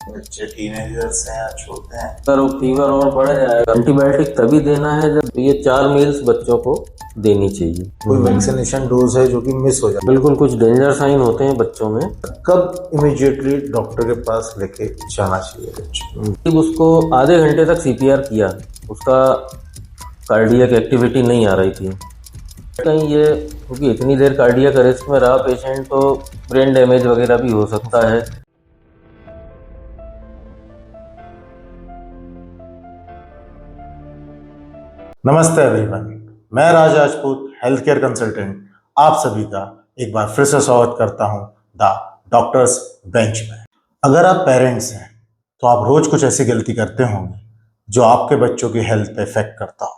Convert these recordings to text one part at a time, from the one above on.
बच्चे टीनेजर्स हैं या छोटे हैं। अगर वो फीवर और बढ़ जाएगा, एंटीबायोटिक तभी देना है जब ये 4 मील्स बच्चों को देनी चाहिए। कोई वैक्सीनेशन डोज है जो कि मिस हो जाए, बिल्कुल, कुछ डेंजर साइन होते हैं बच्चों में। कब इमीडिएटली डॉक्टर के पास लेके जाना चाहिए बच्चे? जब उसको आधे घंटे तक सीपीआर किया, उसका कार्डियक एक्टिविटी नहीं आ रही थी, कहीं ये क्योंकि इतनी देर कार्डियक अरेस्ट में रहा पेशेंट, तो ब्रेन डैमेज वगैरह भी हो सकता है। नमस्ते एवरीवन, मैं राज राजपूत, हेल्थ केयर कंसल्टेंट, आप सभी का एक बार फिर से स्वागत करता हूं द डॉक्टर्स बेंच में। अगर आप पेरेंट्स हैं तो आप रोज कुछ ऐसी गलती करते होंगे जो आपके बच्चों की हेल्थ पे इफेक्ट करता हो।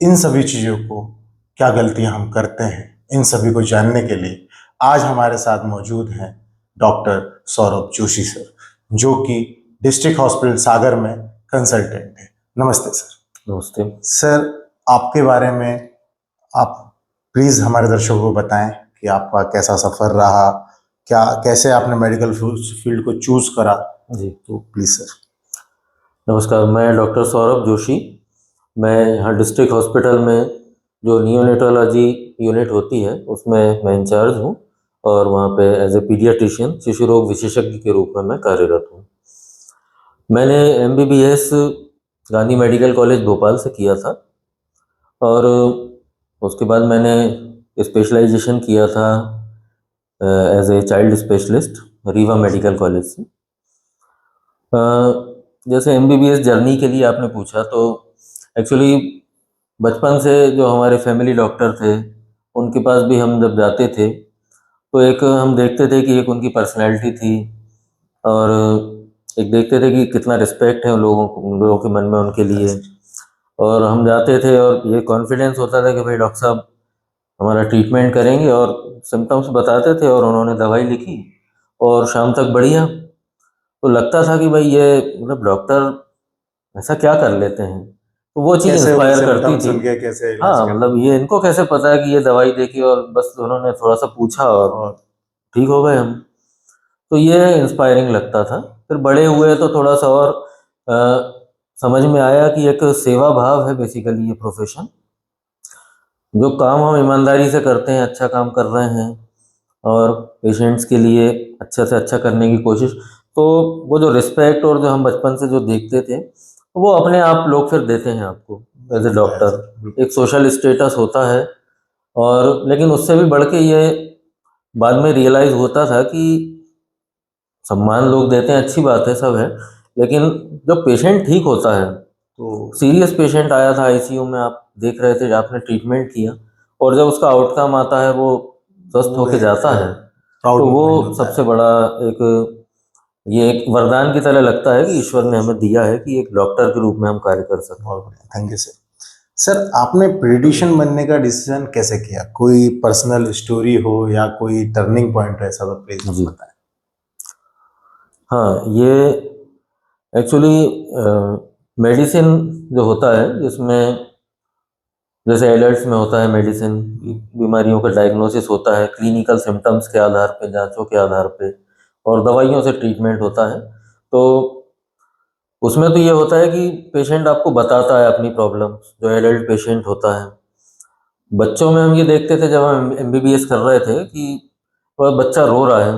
इन सभी चीज़ों को, क्या गलतियां हम करते हैं, इन सभी को जानने के लिए आज हमारे साथ मौजूद हैं डॉक्टर सौरभ जोशी सर, जो कि डिस्ट्रिक्ट हॉस्पिटल सागर में कंसल्टेंट है। नमस्ते सर। नमस्ते सर, आपके बारे में आप प्लीज़ हमारे दर्शकों को बताएं कि आपका कैसा सफ़र रहा, क्या कैसे आपने मेडिकल फील्ड को चूज़ करा जी। तो प्लीज़ सर। नमस्कार, मैं डॉक्टर सौरभ जोशी। मैं यहाँ डिस्ट्रिक्ट हॉस्पिटल में जो नियोनेटोलॉजी यूनिट होती है उसमें मैं इंचार्ज हूँ, और वहाँ पे एज ए पीडियाट्रिशियन शिशु रोग विशेषज्ञ के रूप में मैं कार्यरत हूँ। मैंने MBBS Gandhi medical college Bhopal से किया था, और उसके बाद मैंने स्पेशलाइजेशन किया था as a child specialist Rewa medical college से। जैसे MBBS जर्नी के लिए आपने पूछा, तो एक्चुअली बचपन से जो हमारे फैमिली डॉक्टर थे उनके पास भी हम जब जाते थे तो एक हम देखते थे कि एक उनकी पर्सनैलिटी थी, और एक देखते थे कि कितना रिस्पेक्ट है उन लोगों के मन में उनके लिए। और हम जाते थे और ये कॉन्फिडेंस होता था कि भाई डॉक्टर साहब हमारा ट्रीटमेंट करेंगे, और सिम्टम्स बताते थे और उन्होंने दवाई लिखी और शाम तक बढ़िया। तो लगता था कि भाई ये मतलब डॉक्टर ऐसा क्या कर लेते हैं, तो वो चीज़ कैसे इंस्पायर करती symptoms थी। उनके कैसे इलाज हाँ, करते मतलब ये इनको कैसे पता है कि ये दवाई देखी और बस उन्होंने थोड़ा सा पूछा और और ठीक हो गए हम। तो ये इंस्पायरिंग लगता था। फिर बड़े हुए तो थोड़ा सा और समझ में आया कि एक सेवा भाव है बेसिकली ये प्रोफेशन। जो काम हम ईमानदारी से करते हैं, अच्छा काम कर रहे हैं और पेशेंट्स के लिए अच्छा से अच्छा करने की कोशिश, तो वो जो रिस्पेक्ट और जो हम बचपन से जो देखते थे वो अपने आप लोग फिर देते हैं आपको एज ए डॉक्टर। एक सोशल स्टेटस होता है, और लेकिन उससे भी बढ़ के ये बाद में रियलाइज़ होता था कि सम्मान लोग देते हैं, अच्छी बात है, सब है, लेकिन जब पेशेंट ठीक होता है, तो सीरियस पेशेंट आया था ICU में, आप देख रहे थे, आपने ट्रीटमेंट किया, और जब उसका आउटकम आता है वो स्वस्थ होके जाता है, प्राउड तो वो मोमेंट होता सबसे है। बड़ा ये एक वरदान की तरह लगता है कि ईश्वर ने हमें दिया है कि एक डॉक्टर के रूप में हम कार्य कर सकते हैं। बहुत बढ़िया, थैंक यू सर। सर, आपने पीडियाट्रिशियन बनने का डिसीजन कैसे किया? कोई पर्सनल स्टोरी हो या कोई टर्निंग पॉइंट ऐसा तो प्लीज जी। बताएं। हाँ, ये एक्चुअली मेडिसिन जो होता है, जिसमें जैसे एडल्ट्स में होता है मेडिसिन, बीमारियों का डायग्नोसिस होता है क्लिनिकल सिम्टम्स के आधार पे, जांचों के आधार पे, और दवाइयों से ट्रीटमेंट होता है। तो उसमें तो ये होता है कि पेशेंट आपको बताता है अपनी प्रॉब्लम, जो एडल्ट पेशेंट होता है। बच्चों में हम ये देखते थे जब हम MBBS कर रहे थे कि वह बच्चा रो रहा है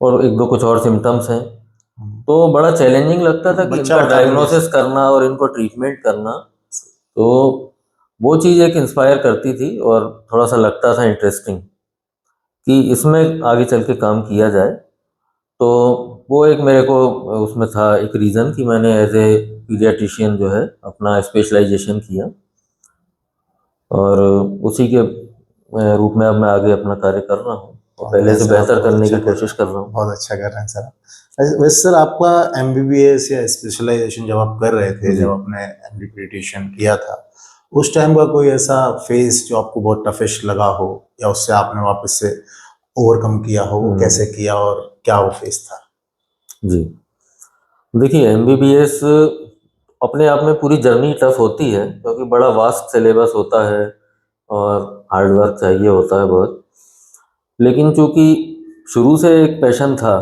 और एक दो कुछ और सिम्टम्स हैं, तो बड़ा चैलेंजिंग लगता था कि बच्चा इनका बता भी नहीं डायग्नोसिस सकता। करना और इनको ट्रीटमेंट करना। तो वो चीज़ एक इंस्पायर करती थी और थोड़ा सा लगता था इंटरेस्टिंग कि इसमें आगे चल के काम किया जाए। तो वो एक मेरे को उसमें था एक रीज़न कि मैंने एज ए पीडियाट्रिशियन जो है अपना स्पेशलाइजेशन किया, और उसी के रूप में अब मैं आगे अपना कार्य कर रहा हूँ और पहले से बेहतर करने की कोशिश कर रहा हूँ। बहुत अच्छा कर रहे हैं सर। वैसे सर, आपका MBBS या स्पेशलाइजेशन जब आप कर रहे थे, जी। जब आपने MD पीडियाट्रिशियन किया था, उस टाइम का कोई ऐसा फेज जो आपको बहुत टफेस्ट लगा हो या उससे आपने वापस से ओवरकम किया हो, वो कैसे किया और क्या वो फेज था? जी, देखिए MBBS अपने आप में पूरी जर्नी टफ होती है, क्योंकि बड़ा वास्ट सिलेबस होता है और हार्ड वर्क चाहिए होता है बहुत। लेकिन चूंकि शुरू से एक पैशन था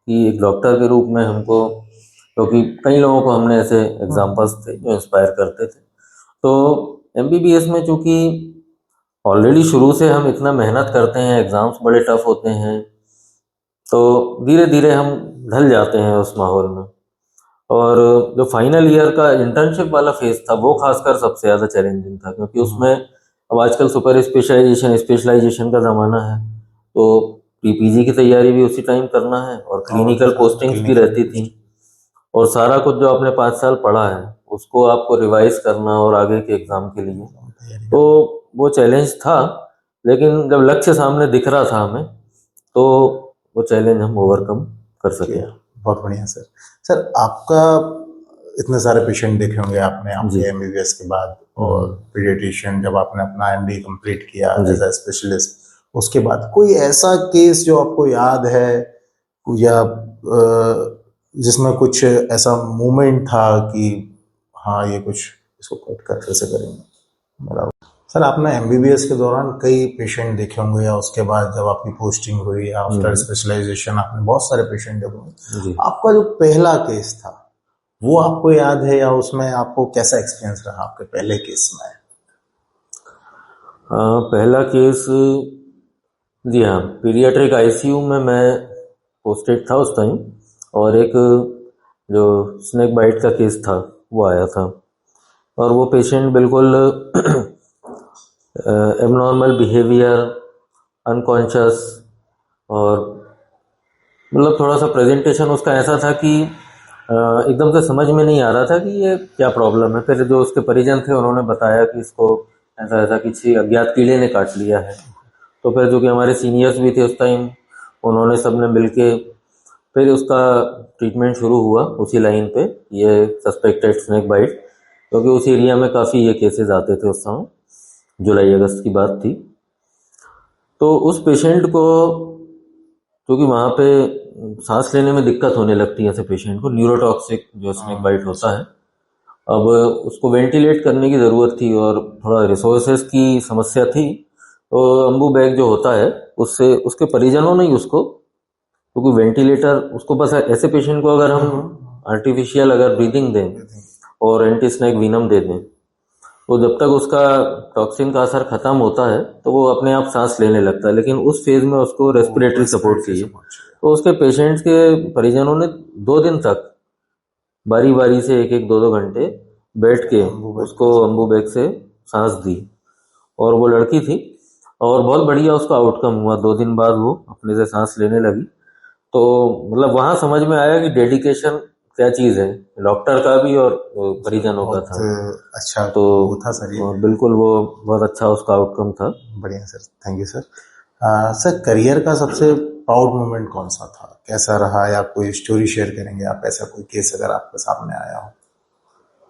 कि एक डॉक्टर के रूप में हमको, क्योंकि कई लोगों को हमने ऐसे एग्जाम्पल्स थे जो इंस्पायर करते थे। तो एमबीबीएस में चूंकि ऑलरेडी शुरू से हम इतना मेहनत करते हैं, एग्जाम्स बड़े टफ होते हैं, तो धीरे धीरे हम ढल जाते हैं उस माहौल में। और जो फाइनल ईयर का इंटर्नशिप वाला फेज था वो खासकर सबसे ज़्यादा चैलेंजिंग था, क्योंकि उसमें अब आजकल सुपर स्पेशलाइजेशन का ज़माना है, तो पीपीजी की तैयारी भी उसी टाइम करना है और क्लिनिकल पोस्टिंग्स भी रहती थी, और सारा कुछ जो आपने 5 साल पढ़ा है उसको आपको रिवाइज करना और आगे के एग्ज़ाम के लिए, तो वो चैलेंज था। लेकिन जब लक्ष्य सामने दिख रहा था हमें, तो वो चैलेंज हम ओवरकम कर सके। बहुत बढ़िया सर। सर आपका इतने सारे पेशेंट देखे होंगे आपने आपके एमबीबीएस के बाद, और पीडियाट्रिशियन जब आपने अपना एमडी कंप्लीट किया एज अ स्पेशलिस्ट, उसके बाद कोई ऐसा केस जो आपको याद है या जिसमें कुछ ऐसा मोमेंट था कि हाँ ये कुछ इसको कट कर कैसे करेंगे? सर आपने एमबीबीएस के दौरान कई पेशेंट देखे होंगे, या उसके बाद जब आपकी पोस्टिंग हुई आफ्टर स्पेशलाइजेशन आपने बहुत सारे पेशेंट देखे होंगे। आपका जो पहला केस था वो आपको याद है, या उसमें आपको कैसा एक्सपीरियंस रहा आपके पहले केस में? पहला केस, जी हाँ, पीडियाट्रिक आईसीयू में मैं पोस्टेड था उस टाइम, और एक जो स्नेक बाइट का केस था वो आया था, और वो पेशेंट बिल्कुल एबनॉर्मल बिहेवियर, अनकॉन्शियस, और मतलब थोड़ा सा प्रेजेंटेशन उसका ऐसा था कि एकदम से समझ में नहीं आ रहा था कि ये क्या प्रॉब्लम है। फिर जो उसके परिजन थे उन्होंने बताया कि इसको ऐसा ऐसा किसी अज्ञात कीड़े ने काट लिया है। तो फिर जो कि हमारे सीनियर्स भी थे उस टाइम, उन्होंने सबने मिलके फिर उसका ट्रीटमेंट शुरू हुआ उसी लाइन पे, ये सस्पेक्टेड स्नेक बाइट, क्योंकि उस एरिया में काफ़ी ये केसेस आते थे उस समय, जुलाई अगस्त की बात थी। तो उस पेशेंट को, क्योंकि वहाँ पे सांस लेने में दिक्कत होने लगती है ऐसे पेशेंट को, न्यूरोटॉक्सिक जो स्नेक बाइट होता है, अब उसको वेंटिलेट करने की ज़रूरत थी और थोड़ा रिसोर्सेज की समस्या थी। तो अम्बू बैग जो होता है उससे उसके परिजनों ने ही उसको, क्योंकि वेंटिलेटर उसको, बस ऐसे पेशेंट को अगर हम आर्टिफिशियल अगर ब्रीदिंग दें और एंटी स्नेक वीनम दे दें, तो जब तक उसका टॉक्सिन का असर खत्म होता है तो वो अपने आप सांस लेने लगता है, लेकिन उस फेज में उसको रेस्पिरेटरी सपोर्ट चाहिए। तो उसके पेशेंट्स के परिजनों ने 2 दिन तक बारी बारी से 1-1, 2-2 घंटे बैठ के उसको अम्बू बैग से सांस दी, और वो लड़की थी, और बहुत बढ़िया उसका आउटकम हुआ। 2 दिन बाद वो अपने से सांस लेने लगी। तो मतलब वहाँ समझ में आया कि डेडिकेशन क्या चीज़ है, डॉक्टर का भी और परिजनों का था। अच्छा तो वो था सर, ये बिल्कुल वो बहुत अच्छा उसका आउटकम था। बढ़िया sir, thank you sir. Sir career का सबसे प्राउड मोमेंट कौन सा था, कैसा रहा, या कोई स्टोरी शेयर करेंगे आप, ऐसा कोई केस अगर आपके सामने आया हो?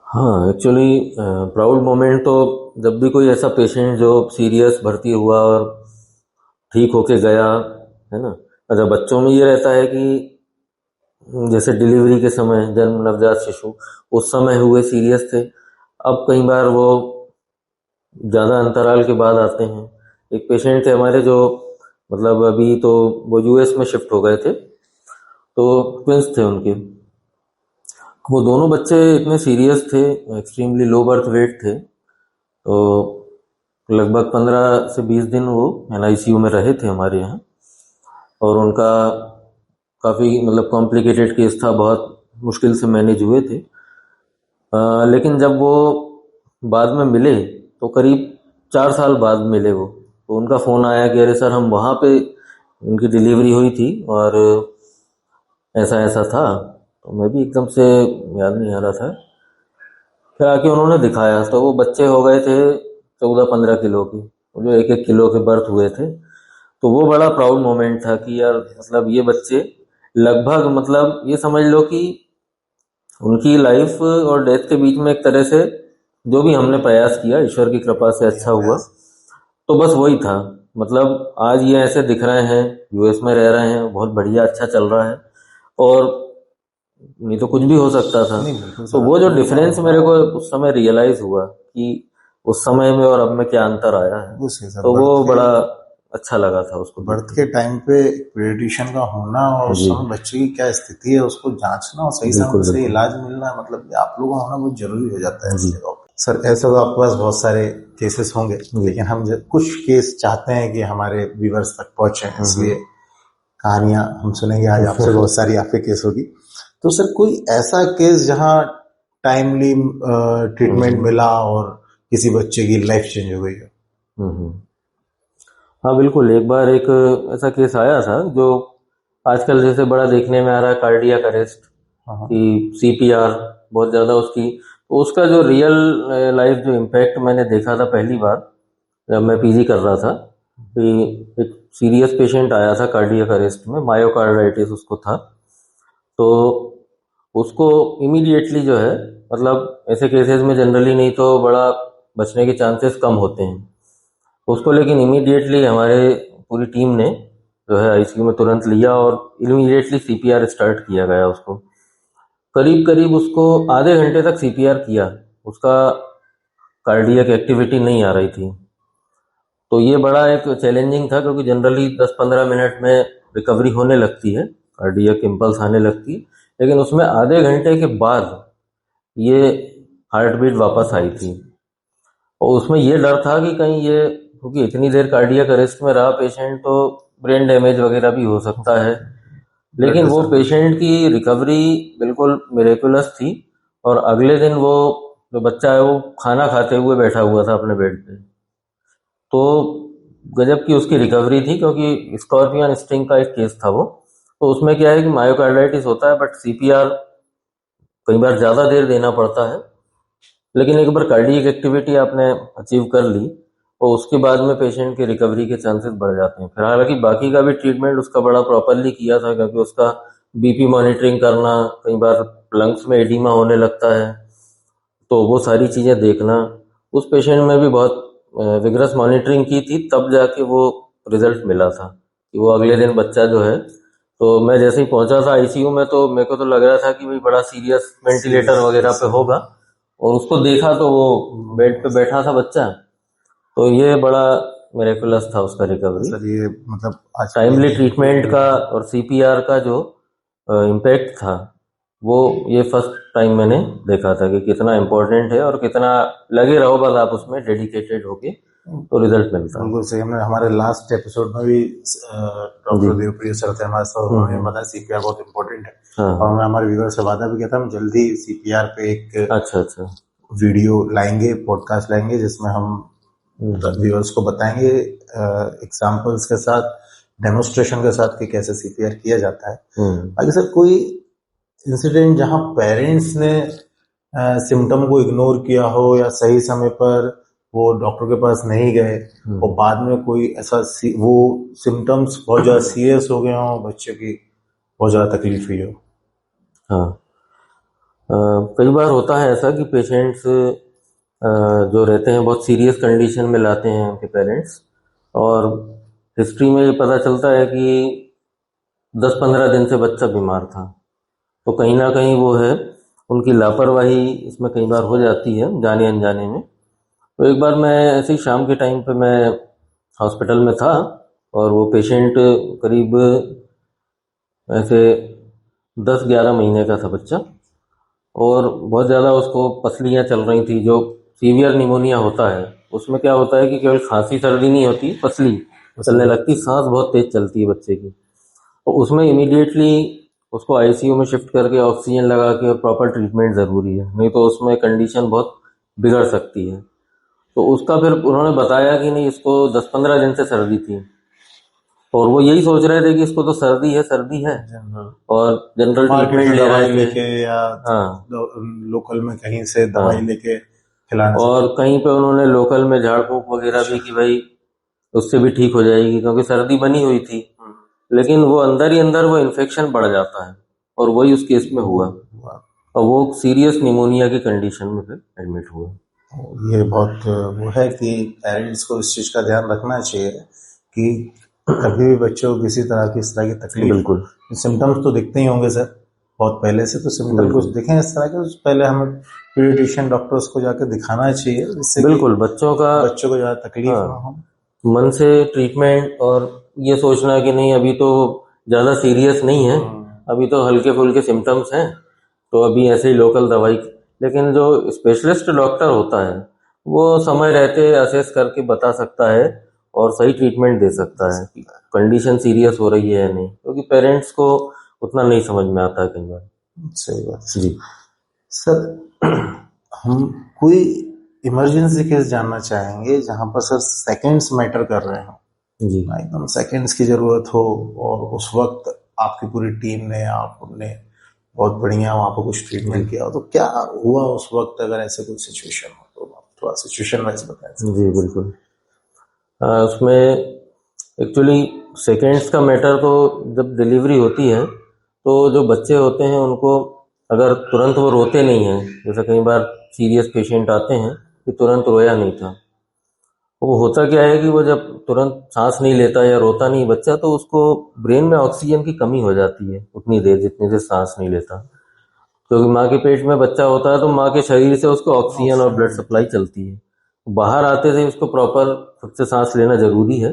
हाँ, एक्चुअली प्राउड मोमेंट तो जब भी कोई ऐसा पेशेंट जो सीरियस भर्ती हुआ और ठीक होके गया है ना। अच्छा, बच्चों में ये रहता है कि जैसे डिलीवरी के समय, जन्म नवजात शिशु उस समय हुए सीरियस थे, अब कई बार वो ज़्यादा अंतराल के बाद आते हैं। एक पेशेंट थे हमारे जो, मतलब अभी तो वो यूएस में शिफ्ट हो गए थे, तो ट्विंस थे उनके। वो दोनों बच्चे इतने सीरियस थे, एक्सट्रीमली लो बर्थ वेट थे, तो लगभग 15 से 20 दिन वो एनआईसीयू में रहे थे हमारे यहाँ, और उनका काफ़ी मतलब कॉम्प्लिकेटेड केस था, बहुत मुश्किल से मैनेज हुए थे। लेकिन जब वो बाद में मिले तो करीब 4 साल बाद मिले वो, तो उनका फ़ोन आया कि अरे सर हम वहाँ पे उनकी डिलीवरी हुई थी और ऐसा ऐसा था। तो मैं भी एकदम से याद नहीं आ रहा था। फिर आके उन्होंने दिखाया तो वो बच्चे हो गए थे 14-15 किलो की, जो 1-1 किलो के बर्थ हुए थे। तो वो बड़ा प्राउड मोमेंट था कि यार मतलब ये बच्चे लगभग, मतलब ये समझ लो कि उनकी लाइफ और डेथ के बीच में एक तरह से जो भी हमने प्रयास किया ईश्वर की कृपा से अच्छा हुआ, तो बस वही था। मतलब आज ये ऐसे दिख रहे हैं, यूएस में रह रहे हैं, बहुत बढ़िया अच्छा चल रहा है, और नहीं तो कुछ भी हो सकता था। तो वो जो डिफरेंस मेरे को उस समय रियलाइज हुआ कि उस समय में और अब में क्या अंतर आया है, तो वो बड़ा अच्छा लगा था उसको। बर्थ के टाइम पे पीडियाट्रिशियन का होना और उस जी। समय बच्चे की क्या स्थिति है उसको जांचना और सही समय बिल्कुल, पे सही बिल्कुल। इलाज मिलना, मतलब कि आप लोगों का होना बहुत जरूरी हो जाता है जी। इस जगह पे। सर ऐसा तो आपके पास बहुत सारे केसेस होंगे, लेकिन हम कुछ केस चाहते हैं कि हमारे व्यूअर्स तक पहुंचे, इसलिए कहानियां हम सुनेंगे आज आपसे, बहुत सारी आपके केस होगी। तो सर कोई ऐसा केस जहां टाइमली ट्रीटमेंट मिला और किसी बच्चे की लाइफ चेंज हो गई हो? हाँ बिल्कुल, एक बार एक ऐसा केस आया था जो आजकल जैसे बड़ा देखने में आ रहा है, कार्डियक अरेस्ट हाँ। की सीपीआर बहुत ज़्यादा उसकी, तो उसका जो रियल लाइफ जो इम्पैक्ट मैंने देखा था पहली बार जब मैं पीजी कर रहा था, कि एक सीरियस पेशेंट आया था कार्डियक अरेस्ट में, मायोकार्डाइटिस उसको था। तो उसको इमीडिएटली जो है, मतलब ऐसे केसेस में जनरली नहीं तो बड़ा बचने के चांसेस कम होते हैं उसको, लेकिन इमीडिएटली हमारे पूरी टीम ने जो है आईसीयू में तुरंत लिया और इमीडिएटली सीपीआर स्टार्ट किया गया उसको। करीब करीब उसको आधे घंटे तक सीपीआर किया, उसका कार्डियक एक्टिविटी नहीं आ रही थी। तो ये बड़ा एक चैलेंजिंग था, क्योंकि जनरली 10-15 मिनट में रिकवरी होने लगती है, कार्डियक इम्पल्स आने लगती है, लेकिन उसमें आधे घंटे के बाद ये हार्ट बीट वापस आई थी। और उसमें ये डर था कि कहीं ये, क्योंकि इतनी देर कार्डियक अरेस्ट में रहा पेशेंट, तो ब्रेन डैमेज वगैरह भी हो सकता है। लेकिन वो पेशेंट की रिकवरी बिल्कुल मिरेकुलस थी, और अगले दिन वो जो बच्चा है वो खाना खाते हुए बैठा हुआ था अपने बेड पे। तो गजब की उसकी रिकवरी थी, क्योंकि स्कॉर्पियन स्टिंग का एक केस था वो। तो उसमें क्या है कि मायोकार्डाइटिस होता है, बट सीपीआर कई बार ज़्यादा देर देना पड़ता है, लेकिन एक बार कार्डियक एक्टिविटी आपने अचीव कर ली और उसके बाद में पेशेंट की रिकवरी के चांसेस बढ़ जाते हैं। फिर हालांकि बाकी का भी ट्रीटमेंट उसका बड़ा प्रॉपरली किया था, क्योंकि उसका बीपी मॉनिटरिंग करना, कई बार लंग्स में एडिमा होने लगता है, तो वो सारी चीज़ें देखना, उस पेशेंट में भी बहुत विग्रस मॉनिटरिंग की थी, तब जाके वो रिजल्ट मिला था कि वो अगले दिन बच्चा जो है। तो मैं जैसे ही पहुंचा था आईसीयू में, तो मेरे को तो लग रहा था कि भाई बड़ा सीरियस वेंटिलेटर वगैरह पे होगा, और उसको देखा तो वो बेड पे बैठा था बच्चा। तो ये बड़ा मिरेकुलस था उसका रिकवरी। सर ये मतलब आज टाइमली ट्रीटमेंट का और सीपीआर का जो इम्पैक्ट था, वो ये फर्स्ट टाइम मैंने देखा था कि कितना इम्पोर्टेंट है, और कितना लगे रहो बस आप उसमें डेडिकेटेड होके, तो रिजल्ट मिलता है। बिल्कुल सही। हमने हमारे लास्ट एपिसोड में भी डॉक्टर देवप्रिय सर थे हमारे साथ, उन्होंने बताया सीपीआर बहुत इंपॉर्टेंट है। हाँ। और मैं हमारे व्यूअर से वादा भी किया था, हम जल्दी सीपीआर पे एक अच्छा वीडियो लाएंगे, पॉडकास्ट लाएंगे, जिसमें हम व्यूअर्स को बताएंगे एग्जांपल्स के साथ, डेमोन्स्ट्रेशन के साथ कि कैसे सीपीआर किया जाता है। बाकी सर कोई इंसिडेंट जहां पेरेंट्स ने सिम्टम को इग्नोर किया हो, या सही समय पर वो डॉक्टर के पास नहीं गए और बाद में कोई ऐसा वो सिम्टम्स बहुत ज्यादा सीरियस हो गए हों, बच्चे की बहुत ज्यादा तकलीफ हुई हो? हाँ, कई बार होता है ऐसा कि पेशेंट्स जो रहते हैं बहुत सीरियस कंडीशन में लाते हैं उनके पेरेंट्स, और हिस्ट्री में ये पता चलता है कि 10-15 दिन से बच्चा बीमार था। तो कहीं ना कहीं वो है उनकी लापरवाही इसमें कई बार हो जाती है, जाने अनजाने में। तो एक बार मैं ऐसे ही शाम के टाइम पे मैं हॉस्पिटल में था, और वो पेशेंट करीब ऐसे 10-11 महीने का था बच्चा, और बहुत ज़्यादा उसको पसलियाँ चल रही थी, जो सीवियर निमोनिया होता है उसमें क्या होता है कि केवल खांसी सर्दी नहीं होती, पसली चलने लगती, सांस बहुत तेज चलती है बच्चे की। तो उसमें इमीडिएटली उसको आईसीयू में शिफ्ट करके ऑक्सीजन लगा के और प्रॉपर ट्रीटमेंट ज़रूरी है, नहीं तो उसमें कंडीशन बहुत बिगड़ सकती है। तो उसका फिर उन्होंने बताया कि नहीं, इसको 10-15 दिन से सर्दी थी, और वो यही सोच रहे थे कि इसको तो सर्दी है और जनरल ट्रीटमेंट ले रहे लेके, या हाँ, लोकल में कहीं से दवाई लेके खिलाना, और कहीं पे उन्होंने लोकल में झाड़ फूंक वगैरह भी कि भाई उससे भी ठीक हो जाएगी, क्योंकि सर्दी बनी हुई थी, लेकिन वो अंदर ही अंदर वो इन्फेक्शन बढ़ जाता है, और वही उस केस में हुआ, और वो सीरियस निमोनिया की कंडीशन में फिर एडमिट हुआ। ये बहुत वो है कि पेरेंट्स को इस चीज का ध्यान रखना चाहिए कि कभी भी बच्चों को किसी तरह की इस तरह की तकलीफ, बिल्कुल, सिम्टम्स तो दिखते ही होंगे सर बहुत पहले से, तो सिम्टम कुछ दिखें इस तरह के, पहले हमें पीडियाट्रिशियन डॉक्टर्स को जाकर दिखाना चाहिए, जिससे बिल्कुल बच्चों को ज्यादा तकलीफ ना हो। मन से ट्रीटमेंट और ये सोचना कि नहीं अभी तो ज़्यादा सीरियस नहीं है, अभी तो हल्के फुल्के सिम्टम्स हैं, तो अभी ऐसे ही लोकल दवाई। लेकिन जो स्पेशलिस्ट डॉक्टर होता है वो समय रहते असेस करके बता सकता है और सही ट्रीटमेंट दे सकता है कि कंडीशन सीरियस हो रही है या नहीं, क्योंकि पेरेंट्स को उतना नहीं समझ में आता है कई बार। सही बात जी सर। हम कोई इमरजेंसी केस जानना चाहेंगे जहां पर सर सेकंड्स मैटर कर रहे हो, जी एकदम सेकंड्स की जरूरत हो, और उस वक्त आपकी पूरी टीम ने, आपने बहुत बढ़िया वहां पर कुछ ट्रीटमेंट किया हो, तो क्या हुआ उस वक्त अगर ऐसे कोई सिचुएशन हो, तो आप थोड़ा सिचुएशन वाइज बताएं सर। जी बिल्कुल। उसमें एक्चुअली सेकेंड्स का मैटर तो जब डिलीवरी होती है तो जो बच्चे होते हैं उनको अगर तुरंत वो रोते नहीं हैं, जैसे कई बार सीरियस पेशेंट आते हैं कि तुरंत रोया नहीं था, वो होता क्या है कि वो जब तुरंत सांस नहीं लेता या रोता नहीं बच्चा तो उसको ब्रेन में ऑक्सीजन की कमी हो जाती है उतनी देर जितनी देर सांस नहीं लेता, क्योंकि माँ के पेट में बच्चा होता है तो माँ के शरीर से उसको ऑक्सीजन और ब्लड सप्लाई चलती है, बाहर आते से उसको प्रॉपर खुद से सांस लेना जरूरी है।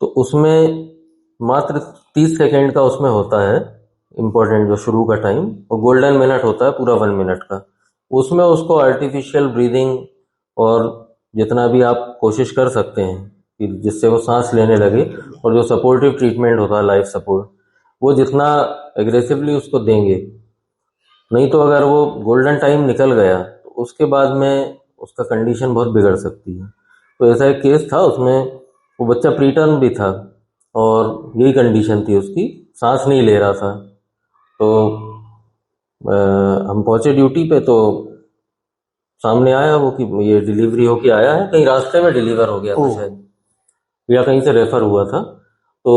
तो उसमें मात्र 30 सेकेंड का उसमें होता है इम्पोर्टेंट जो शुरू का टाइम, और गोल्डन मिनट होता है पूरा 1 मिनट का। उसमें उसको आर्टिफिशियल ब्रीदिंग और जितना भी आप कोशिश कर सकते हैं कि जिससे वो सांस लेने लगे, और जो सपोर्टिव ट्रीटमेंट होता है लाइफ सपोर्ट, वो जितना एग्रेसिवली उसको देंगे, नहीं तो अगर वो गोल्डन टाइम निकल गया तो उसके बाद में उसका कंडीशन बहुत बिगड़ सकती है। तो ऐसा एक केस था, उसमें वो बच्चा प्रीटर्म भी था और यही कंडीशन थी उसकी, सांस नहीं ले रहा था। तो हम पहुंचे ड्यूटी पे तो सामने आया वो कि ये डिलीवरी होके आया है, कहीं रास्ते में डिलीवर हो गया था शायद, या कहीं से रेफर हुआ था। तो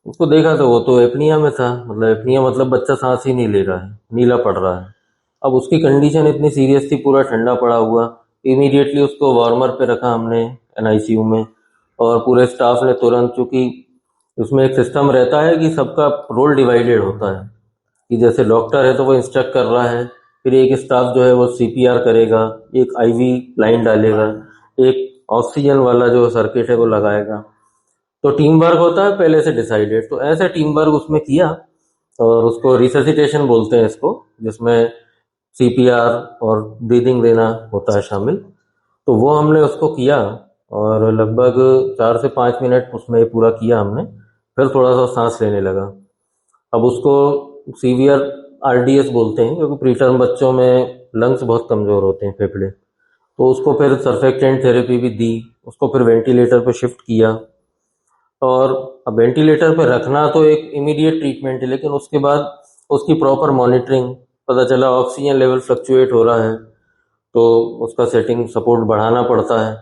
उसको देखा तो वो तो एपनिया में था, मतलब एपनिया मतलब बच्चा सांस ही नहीं ले रहा है, नीला पड़ रहा है। अब उसकी कंडीशन इतनी सीरियस थी, पूरा ठंडा पड़ा हुआ, इमीडिएटली उसको वार्मर पे रखा हमने एनआईसीयू में, और पूरे स्टाफ ने तुरंत, चूंकि उसमें एक सिस्टम रहता है कि सबका रोल डिवाइडेड होता है, कि जैसे डॉक्टर है तो वो इंस्ट्रक्ट कर रहा है, फिर एक स्टाफ जो है वो सीपीआर करेगा, एक आईवी लाइन डालेगा, एक ऑक्सीजन वाला जो सर्किट है वो लगाएगा। तो टीम वर्क होता है पहले से डिसाइडेड, तो ऐसे टीम वर्क उसमें किया, और उसको रिससिटेशन बोलते हैं इसको, जिसमें सीपीआर और ब्रीदिंग देना होता है शामिल। तो वो हमने उसको किया और लगभग 4 से 5 मिनट उसमें पूरा किया हमने, फिर थोड़ा सा सांस लेने लगा। अब उसको सीवियर आरडीएस बोलते हैं, क्योंकि प्रीटर्म बच्चों में लंग्स बहुत कमज़ोर होते हैं, फेफड़े, तो उसको फिर सर्फेक्टेंट थेरेपी भी दी, उसको फिर वेंटिलेटर पर शिफ्ट किया। और अब वेंटिलेटर पे रखना तो एक इमीडिएट ट्रीटमेंट है, लेकिन उसके बाद उसकी प्रॉपर मॉनिटरिंग, पता चला ऑक्सीजन लेवल फ्लक्चुएट हो रहा है तो उसका सेटिंग सपोर्ट बढ़ाना पड़ता है।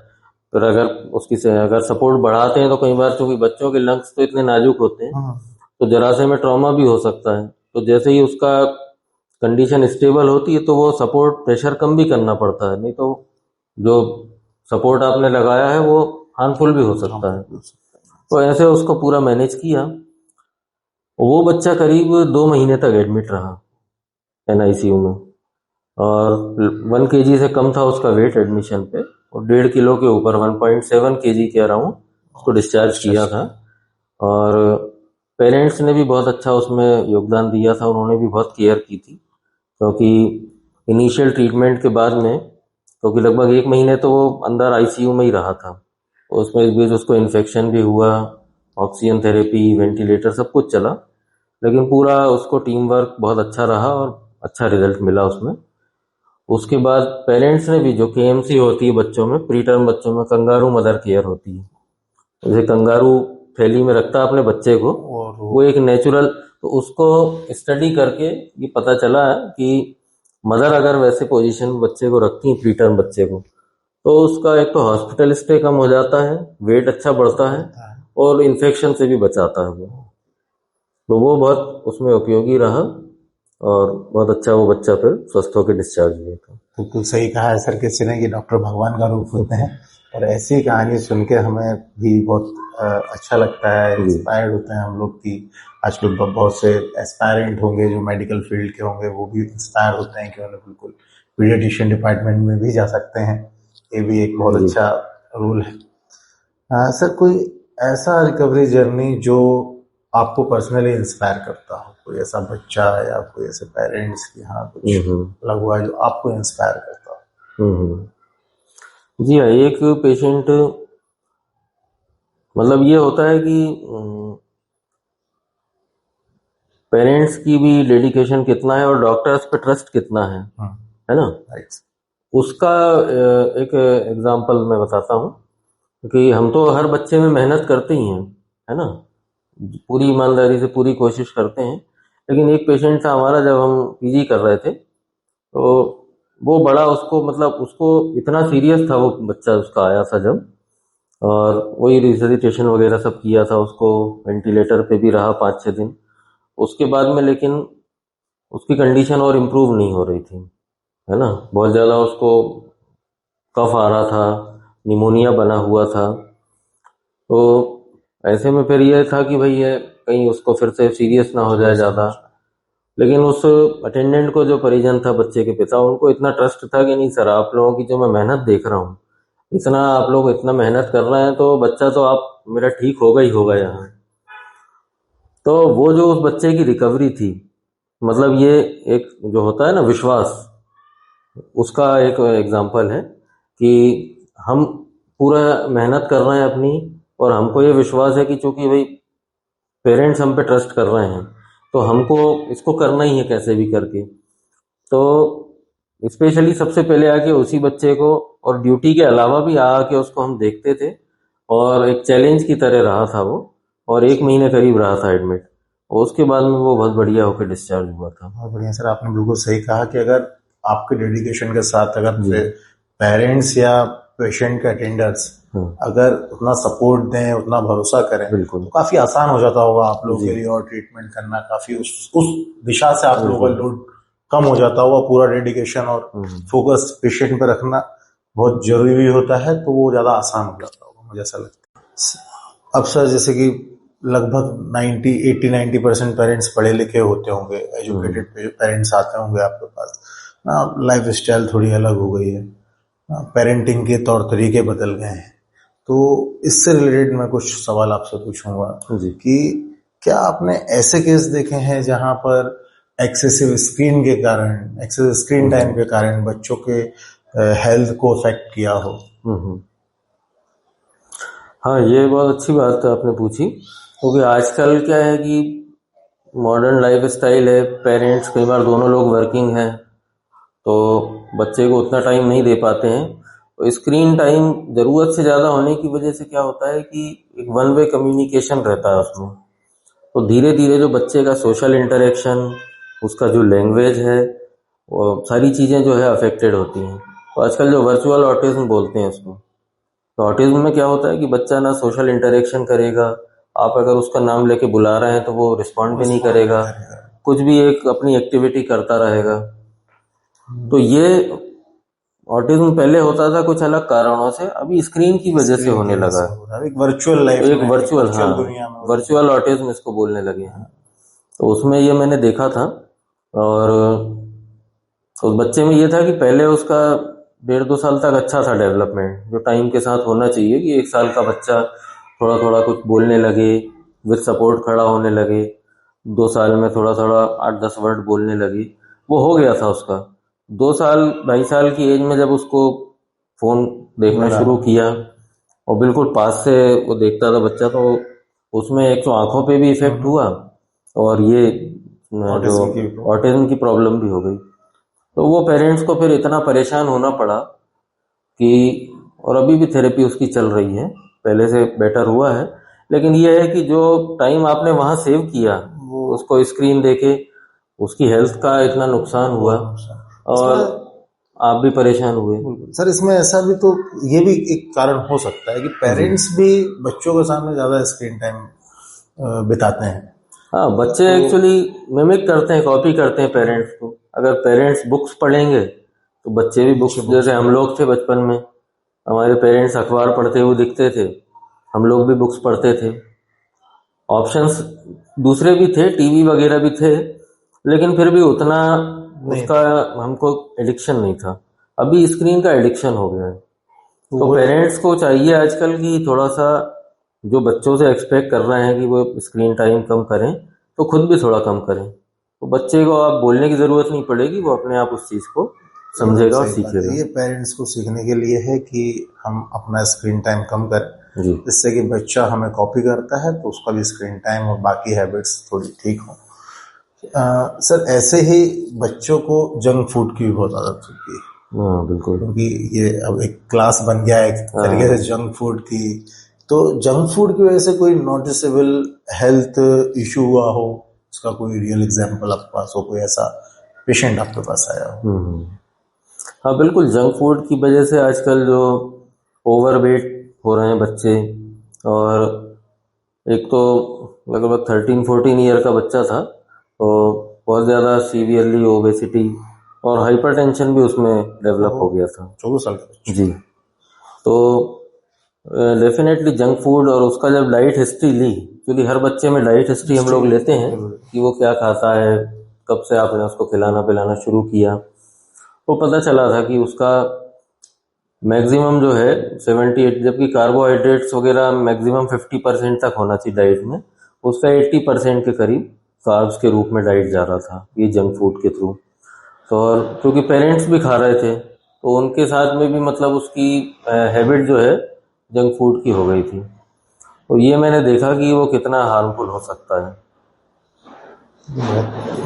फिर अगर उसकी से अगर सपोर्ट बढ़ाते हैं तो कई बार, चूंकि बच्चों के लंग्स तो इतने नाजुक होते हैं, तो जरा से में ट्रॉमा भी हो सकता है। तो जैसे ही उसका कंडीशन स्टेबल होती है तो वो सपोर्ट प्रेशर कम भी करना पड़ता है, नहीं तो जो सपोर्ट आपने लगाया है वो हार्मफुल भी हो सकता है। तो ऐसे उसको पूरा मैनेज किया। वो बच्चा करीब 2 महीने तक एडमिट रहा एनआईसीयू में, और 1 kg से कम था उसका वेट एडमिशन पे, और 1.5 किलो के ऊपर 1.7 kg के अराउंड उसको डिस्चार्ज किया था। और पेरेंट्स ने भी बहुत अच्छा उसमें योगदान दिया था, उन्होंने भी बहुत केयर की थी, क्योंकि इनिशियल ट्रीटमेंट के बाद में, क्योंकि लगभग 1 महीने तो वो अंदर आईसीयू में ही रहा था, उसमें इस बीच उसको इन्फेक्शन भी हुआ, ऑक्सीजन थेरेपी, वेंटिलेटर सब कुछ चला, लेकिन पूरा उसको टीम वर्क बहुत अच्छा रहा और अच्छा रिजल्ट मिला उसमें। उसके बाद पेरेंट्स ने भी, जो केएमसी होती है बच्चों में, प्री टर्म बच्चों में कंगारू मदर केयर होती है, जैसे कंगारू थैली में रखता है अपने बच्चे को, और वो एक नेचुरल, तो उसको स्टडी करके ये पता चला है कि मदर अगर वैसे पोजीशन में बच्चे को रखती है, प्री टर्म बच्चे को, तो उसका एक तो हॉस्पिटल स्टे कम हो जाता है, वेट अच्छा बढ़ता है, और इन्फेक्शन से भी बचाता है वो। तो वो बहुत उसमें उपयोगी रहा, और बहुत अच्छा वो बच्चा फिर स्वस्थ होकर डिस्चार्ज हुआ था। बिल्कुल सही कहा है सर, किसी ने कि डॉक्टर भगवान का रूप होते हैं, और ऐसी कहानी सुन के हमें भी बहुत अच्छा लगता है, इंस्पायर्ड होते हैं हम लोग कि आजकल बहुत से एस्पायरेंट होंगे जो मेडिकल फील्ड के होंगे, वो भी इंस्पायर होते हैं कि उन्हें बिल्कुल पीडियाट्रिशियन डिपार्टमेंट में भी जा सकते हैं। ये भी एक बहुत अच्छा रूल है। सर कोई ऐसा रिकवरी जर्नी जो आपको पर्सनली इंस्पायर करता हो, कोई ऐसा बच्चा या कोई ऐसे पेरेंट्स की हाँ कुछ अलग हुआ है जो आपको इंस्पायर करता हो? जी हाँ, एक पेशेंट मतलब ये होता है कि पेरेंट्स की भी डेडिकेशन कितना है और डॉक्टर्स पे ट्रस्ट कितना है ना। राइट। उसका एक एग्जांपल मैं बताता हूँ कि हम तो हर बच्चे में मेहनत करते ही हैं, है ना, पूरी ईमानदारी से पूरी कोशिश करते हैं। लेकिन एक पेशेंट था हमारा, जब हम पीजी कर रहे थे तो वो बड़ा उसको मतलब उसको इतना सीरियस था वो बच्चा, उसका आया था जब, और वही रिसरिटेशन वगैरह सब किया था उसको, वेंटिलेटर पे भी रहा 5-6 दिन। उसके बाद में लेकिन उसकी कंडीशन और इम्प्रूव नहीं हो रही थी, है ना, बहुत ज़्यादा उसको कफ आ रहा था, निमोनिया बना हुआ था। तो ऐसे में फिर ये था कि भाई ये कहीं उसको फिर से सीरियस ना हो जाए ज़्यादा। लेकिन उस अटेंडेंट को, जो परिजन था बच्चे के पिता, उनको इतना ट्रस्ट था कि नहीं सर, आप लोगों की जो मैं मेहनत देख रहा हूँ, इतना आप लोग इतना मेहनत कर रहे हैं तो बच्चा तो आप मेरा ठीक होगा ही होगा यहाँ। तो वो जो उस बच्चे की रिकवरी थी, मतलब ये एक जो होता है ना विश्वास, उसका एक एग्जाम्पल है कि हम पूरा मेहनत कर रहे हैं अपनी, और हमको ये विश्वास है कि चूंकि भाई पेरेंट्स हम पे ट्रस्ट कर रहे हैं तो हमको इसको करना ही है कैसे भी करके। तो स्पेशली सबसे पहले आके उसी बच्चे को, और ड्यूटी के अलावा भी आके उसको हम देखते थे, और एक चैलेंज की तरह रहा था वो, और 1 महीने करीब रहा था एडमिट, और उसके बाद में वो बहुत बढ़िया होकर डिस्चार्ज हुआ था। बहुत बढ़िया सर, आपने बिल्कुल सही कहा कि अगर आपके डेडिकेशन के साथ अगर जी। पेरेंट्स या पेशेंट के अटेंडर्स अगर उतना सपोर्ट दें, उतना भरोसा करें, बिल्कुल। तो काफी आसान हो जाता होगा आप लोगों के लिए, और ट्रीटमेंट करना काफी उस दिशा से आप लोगों का लोड कम हो जाता होगा। पूरा डेडिकेशन और फोकस पेशेंट पे रखना बहुत जरूरी भी होता है, तो वो ज्यादा आसान हो जाता होगा, मुझे ऐसा लगता है। अब सर जैसे कि लगभग 80-90% पेरेंट्स पढ़े लिखे होते होंगे, एजुकेटेड पेरेंट्स आते होंगे आपके पास ना, लाइफ स्टाइल थोड़ी अलग हो गई है, पेरेंटिंग के तौर तरीके बदल गए हैं। तो इससे रिलेटेड मैं कुछ सवाल आपसे पूछूंगा जी। कि क्या आपने ऐसे केस देखे हैं जहां पर एक्सेसिव स्क्रीन के कारण, एक्सेसिव स्क्रीन टाइम के कारण बच्चों के हेल्थ को अफेक्ट किया हो? हाँ, ये बहुत अच्छी बात आपने पूछी, क्योंकि आजकल क्या है कि मॉडर्न लाइफ स्टाइल है, पेरेंट्स कई बार दोनों लोग वर्किंग हैं, तो बच्चे को उतना टाइम नहीं दे पाते हैं। तो स्क्रीन टाइम ज़रूरत से ज़्यादा होने की वजह से क्या होता है कि एक वन वे कम्युनिकेशन रहता है उसमें, तो धीरे धीरे जो बच्चे का सोशल इंटरेक्शन, उसका जो लैंग्वेज है, वो सारी चीज़ें जो है अफेक्टेड होती हैं। तो आजकल जो वर्चुअल ऑटिज्म बोलते हैं उसको, तो ऑटिज्म में क्या होता है कि बच्चा ना सोशल इंटरेक्शन करेगा, आप अगर उसका नाम लेके बुला रहे हैं तो वो रिस्पॉन्ड भी नहीं करेगा, कुछ भी एक अपनी एक्टिविटी करता रहेगा। तो ये ऑटिज्म पहले होता था कुछ अलग कारणों से, अभी स्क्रीन की वजह से होने लगा है, एक वर्चुअल लाइफ एक में, वर्चुअल, हाँ, दुनिया में वर्चुअल ऑटिज्म इसको बोलने लगे हैं। तो उसमें ये मैंने देखा था, और उस बच्चे में ये था कि पहले उसका 1.5-2 साल तक अच्छा था डेवलपमेंट, जो टाइम के साथ होना चाहिए कि 1 साल का बच्चा थोड़ा थोड़ा कुछ बोलने लगे, विद सपोर्ट खड़ा होने लगे, 2 साल में थोड़ा थोड़ा 8-10 वर्ड बोलने लगे, वो हो गया था उसका। 2 साल 2.5 साल की एज में जब उसको फोन देखना शुरू किया, और बिल्कुल पास से वो देखता था बच्चा, तो उसमें एक तो आंखों पे भी इफेक्ट हुआ, और ये जो ऑटिज्म की प्रॉब्लम भी हो गई। तो वो पेरेंट्स को फिर इतना परेशान होना पड़ा कि, और अभी भी थेरेपी उसकी चल रही है, पहले से बेटर हुआ है। लेकिन ये है कि जो टाइम आपने वहां सेव किया उसको स्क्रीन देके, उसकी हेल्थ का इतना नुकसान हुआ, और आप भी परेशान हुए। सर इसमें ऐसा भी तो ये भी एक कारण हो सकता है कि पेरेंट्स भी बच्चों के सामने ज्यादा स्क्रीन टाइम बिताते हैं। हाँ, बच्चे एक्चुअली मिमिक करते हैं, कॉपी करते हैं पेरेंट्स को। अगर पेरेंट्स बुक्स पढ़ेंगे तो बच्चे भी बुक्स, जैसे हम लोग थे बचपन में, हमारे पेरेंट्स अखबार पढ़ते हुए दिखते थे, हम लोग भी बुक्स पढ़ते थे। ऑप्शंस दूसरे भी थे, टीवी वगैरह भी थे, लेकिन फिर भी उतना उसका हमको एडिक्शन नहीं था। अभी स्क्रीन का एडिक्शन हो गया है, तो पेरेंट्स को चाहिए आजकल कि थोड़ा सा जो बच्चों से एक्सपेक्ट कर रहे हैं कि वो स्क्रीन टाइम कम करें, तो खुद भी थोड़ा कम करें। तो बच्चे को आप बोलने की ज़रूरत नहीं पड़ेगी, वो अपने आप उस चीज़ को समझेगा और सही बात है। सीखेगा। ये पेरेंट्स को सीखने के लिए है कि हम अपना स्क्रीन टाइम कम करें, जी जिससे कि बच्चा हमें कॉपी करता है तो उसका भी स्क्रीन टाइम और बाकी हैबिट्स थोड़ी ठीक हो। सर, ऐसे ही बच्चों को जंक फूड की भी बहुत आदत होती है, हाँ बिल्कुल। क्योंकि ये अब एक क्लास बन गया है एक तरीके से जंक फूड की। तो जंक फूड की वजह से कोई नोटिसेबल हेल्थ इशू हुआ हो, उसका कोई रियल एग्जांपल आपके पास हो, कोई ऐसा पेशेंट आपके पास आया हो? हाँ बिल्कुल, जंक फूड की वजह से आजकल जो ओवरवेट हो रहे हैं बच्चे, और एक तो लगभग 13-14 ईयर का बच्चा था, तो बहुत ज़्यादा सीवियरली ओबेसिटी और हाइपरटेंशन भी उसमें डेवलप हो गया था। 14 साल का बच्चा। जी, तो डेफिनेटली जंक फूड, और उसका जब डाइट हिस्ट्री ली, क्योंकि हर बच्चे में डाइट हिस्ट्री हम लोग लेते हैं कि वो क्या खाता है, कब से आपने उसको खिलाना पिलाना शुरू किया, तो पता चला था कि उसका मैक्सिमम जो है 78, जबकि कार्बोहाइड्रेट्स वगैरह मैक्सिमम 50% तक होना चाहिए डाइट में, उसका 80% के करीब कार्ब्स के रूप में डाइट जा रहा था, ये जंक फूड के थ्रू। तो और क्योंकि पेरेंट्स भी खा रहे थे, तो उनके साथ में भी मतलब उसकी हैबिट जो है जंक फूड की हो गई थी। तो ये मैंने देखा कि वो कितना हार्मफुल हो सकता है।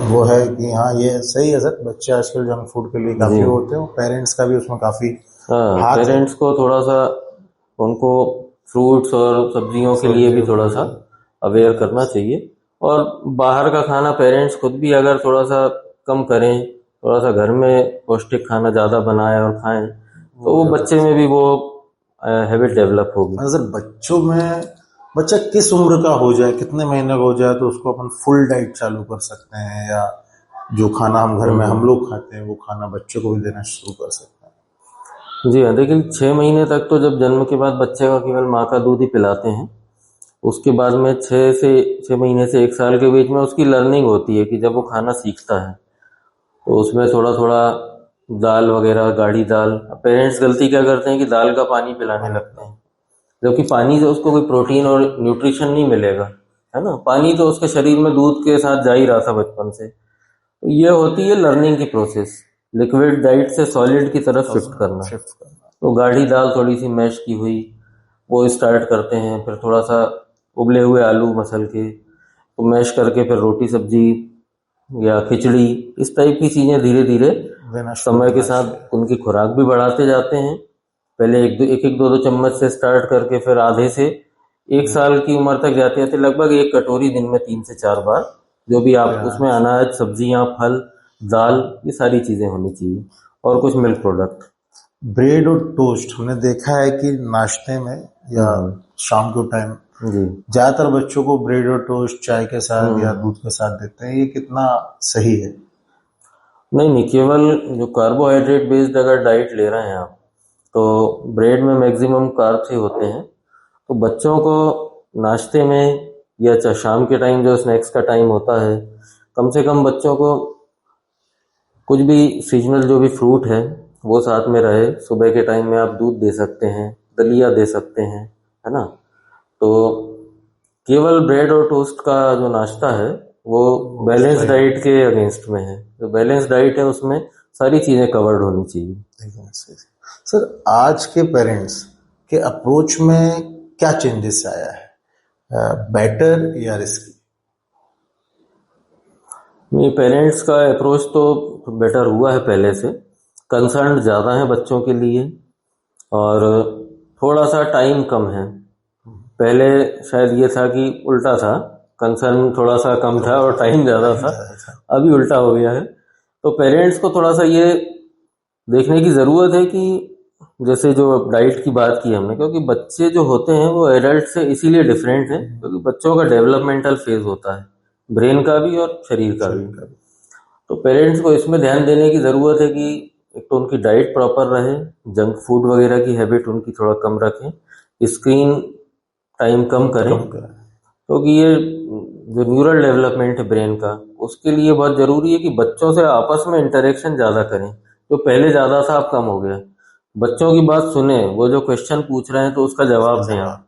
वो है कि हाँ, ये सही है सर, बच्चे आजकल जंक फूड के लिए काफी होते हैं, पेरेंट्स का भी उसमें काफी हाँ, हाथ है। पेरेंट्स को थोड़ा सा उनको फ्रूट्स और सब्जियों के लिए भी थोड़ा सा अवेयर करना चाहिए, और बाहर का खाना पेरेंट्स खुद भी अगर थोड़ा सा कम करें, थोड़ा सा घर में पौष्टिक खाना ज़्यादा बनाएं और खाएं, तो वो बच्चे में भी वो हैबिट डेवलप होगी। सर, बच्चों में बच्चा किस उम्र का हो जाए, कितने महीने का हो जाए तो उसको अपन फुल डाइट चालू कर सकते हैं, या जो खाना हम घर में हम लोग खाते हैं वो खाना बच्चों को भी देना शुरू कर सकते हैं? जी हाँ, देखिए 6 महीने तक तो जब जन्म के बाद बच्चे को केवल माँ का दूध ही पिलाते हैं। उसके बाद में 6 महीने से 1 साल के बीच में उसकी लर्निंग होती है कि जब वो खाना सीखता है, तो उसमें थोड़ा थोड़ा दाल वगैरह, गाढ़ी दाल, पेरेंट्स गलती क्या करते हैं कि दाल का पानी पिलाने लगते हैं, जबकि पानी से उसको कोई प्रोटीन और न्यूट्रिशन नहीं मिलेगा, है ना। पानी तो उसके शरीर में दूध के साथ जा ही रहा था बचपन से। तो ये होती है लर्निंग की प्रोसेस, लिक्विड डाइट से सॉलिड की तरफ शिफ्ट करना। तो गाढ़ी दाल थोड़ी सी मैश की हुई वो स्टार्ट करते हैं, फिर थोड़ा सा उबले हुए आलू मसल के तो मैश करके फिर रोटी सब्जी या खिचड़ी, इस टाइप की चीज़ें धीरे धीरे समय के साथ उनकी खुराक भी बढ़ाते जाते हैं। पहले एक दो चम्मच से स्टार्ट करके फिर आधे से 1 साल की उम्र तक जाते जाते लगभग 1 कटोरी दिन में 3 से 4 बार, जो भी आप उसमें अनाज, सब्जियां, फल, दाल, ये सारी चीज़ें होनी चाहिए, और कुछ मिल्क प्रोडक्ट। ब्रेड और टोस्ट हमने देखा है कि नाश्ते में या शाम के टाइम जी ज्यादातर बच्चों को ब्रेड और टोस्ट चाय के साथ या दूध के साथ देते हैं, ये कितना सही है? नहीं, केवल जो कार्बोहाइड्रेट बेस्ड अगर डाइट ले रहे हैं आप, तो ब्रेड में मैक्सिमम कार्ब्स ही होते हैं। तो बच्चों को नाश्ते में या शाम के टाइम जो स्नैक्स का टाइम होता है, कम से कम बच्चों को कुछ भी सीजनल जो भी फ्रूट है वो साथ में रहे। सुबह के टाइम में आप दूध दे सकते हैं, दलिया दे सकते हैं, है ना। तो केवल ब्रेड और टोस्ट का जो नाश्ता है वो बैलेंस डाइट के अगेंस्ट में है। जो बैलेंस डाइट है उसमें सारी चीज़ें कवर्ड होनी चाहिए। सर, आज के पेरेंट्स के अप्रोच में क्या चेंजेस आया है, बेटर या रिस्की? नहीं, पेरेंट्स का अप्रोच तो बेटर हुआ है, पहले से कंसर्न ज़्यादा है बच्चों के लिए, और थोड़ा सा टाइम कम है। पहले शायद ये था कि उल्टा था, कंसर्न थोड़ा सा कम था और टाइम ज़्यादा था, अभी उल्टा हो गया है। तो पेरेंट्स को थोड़ा सा ये देखने की ज़रूरत है कि जैसे जो डाइट की बात की हमने, क्योंकि बच्चे जो होते हैं वो एडल्ट से इसीलिए डिफरेंट है क्योंकि बच्चों का डेवलपमेंटल फेज होता है, ब्रेन का भी और शरीर का भी। तो पेरेंट्स को इसमें ध्यान देने की ज़रूरत है कि एक तो उनकी डाइट प्रॉपर रहे, जंक फूड वगैरह की हैबिट उनकी थोड़ा कम रखें, स्क्रीन टाइम कम करें, क्योंकि ये जो न्यूरल डेवलपमेंट है ब्रेन का, उसके लिए बहुत ज़रूरी है कि बच्चों से आपस में इंटरेक्शन ज़्यादा करें। जो पहले ज़्यादा था अब कम हो गया। बच्चों की बात सुने, वो जो क्वेश्चन पूछ रहे हैं तो उसका जवाब दें आप।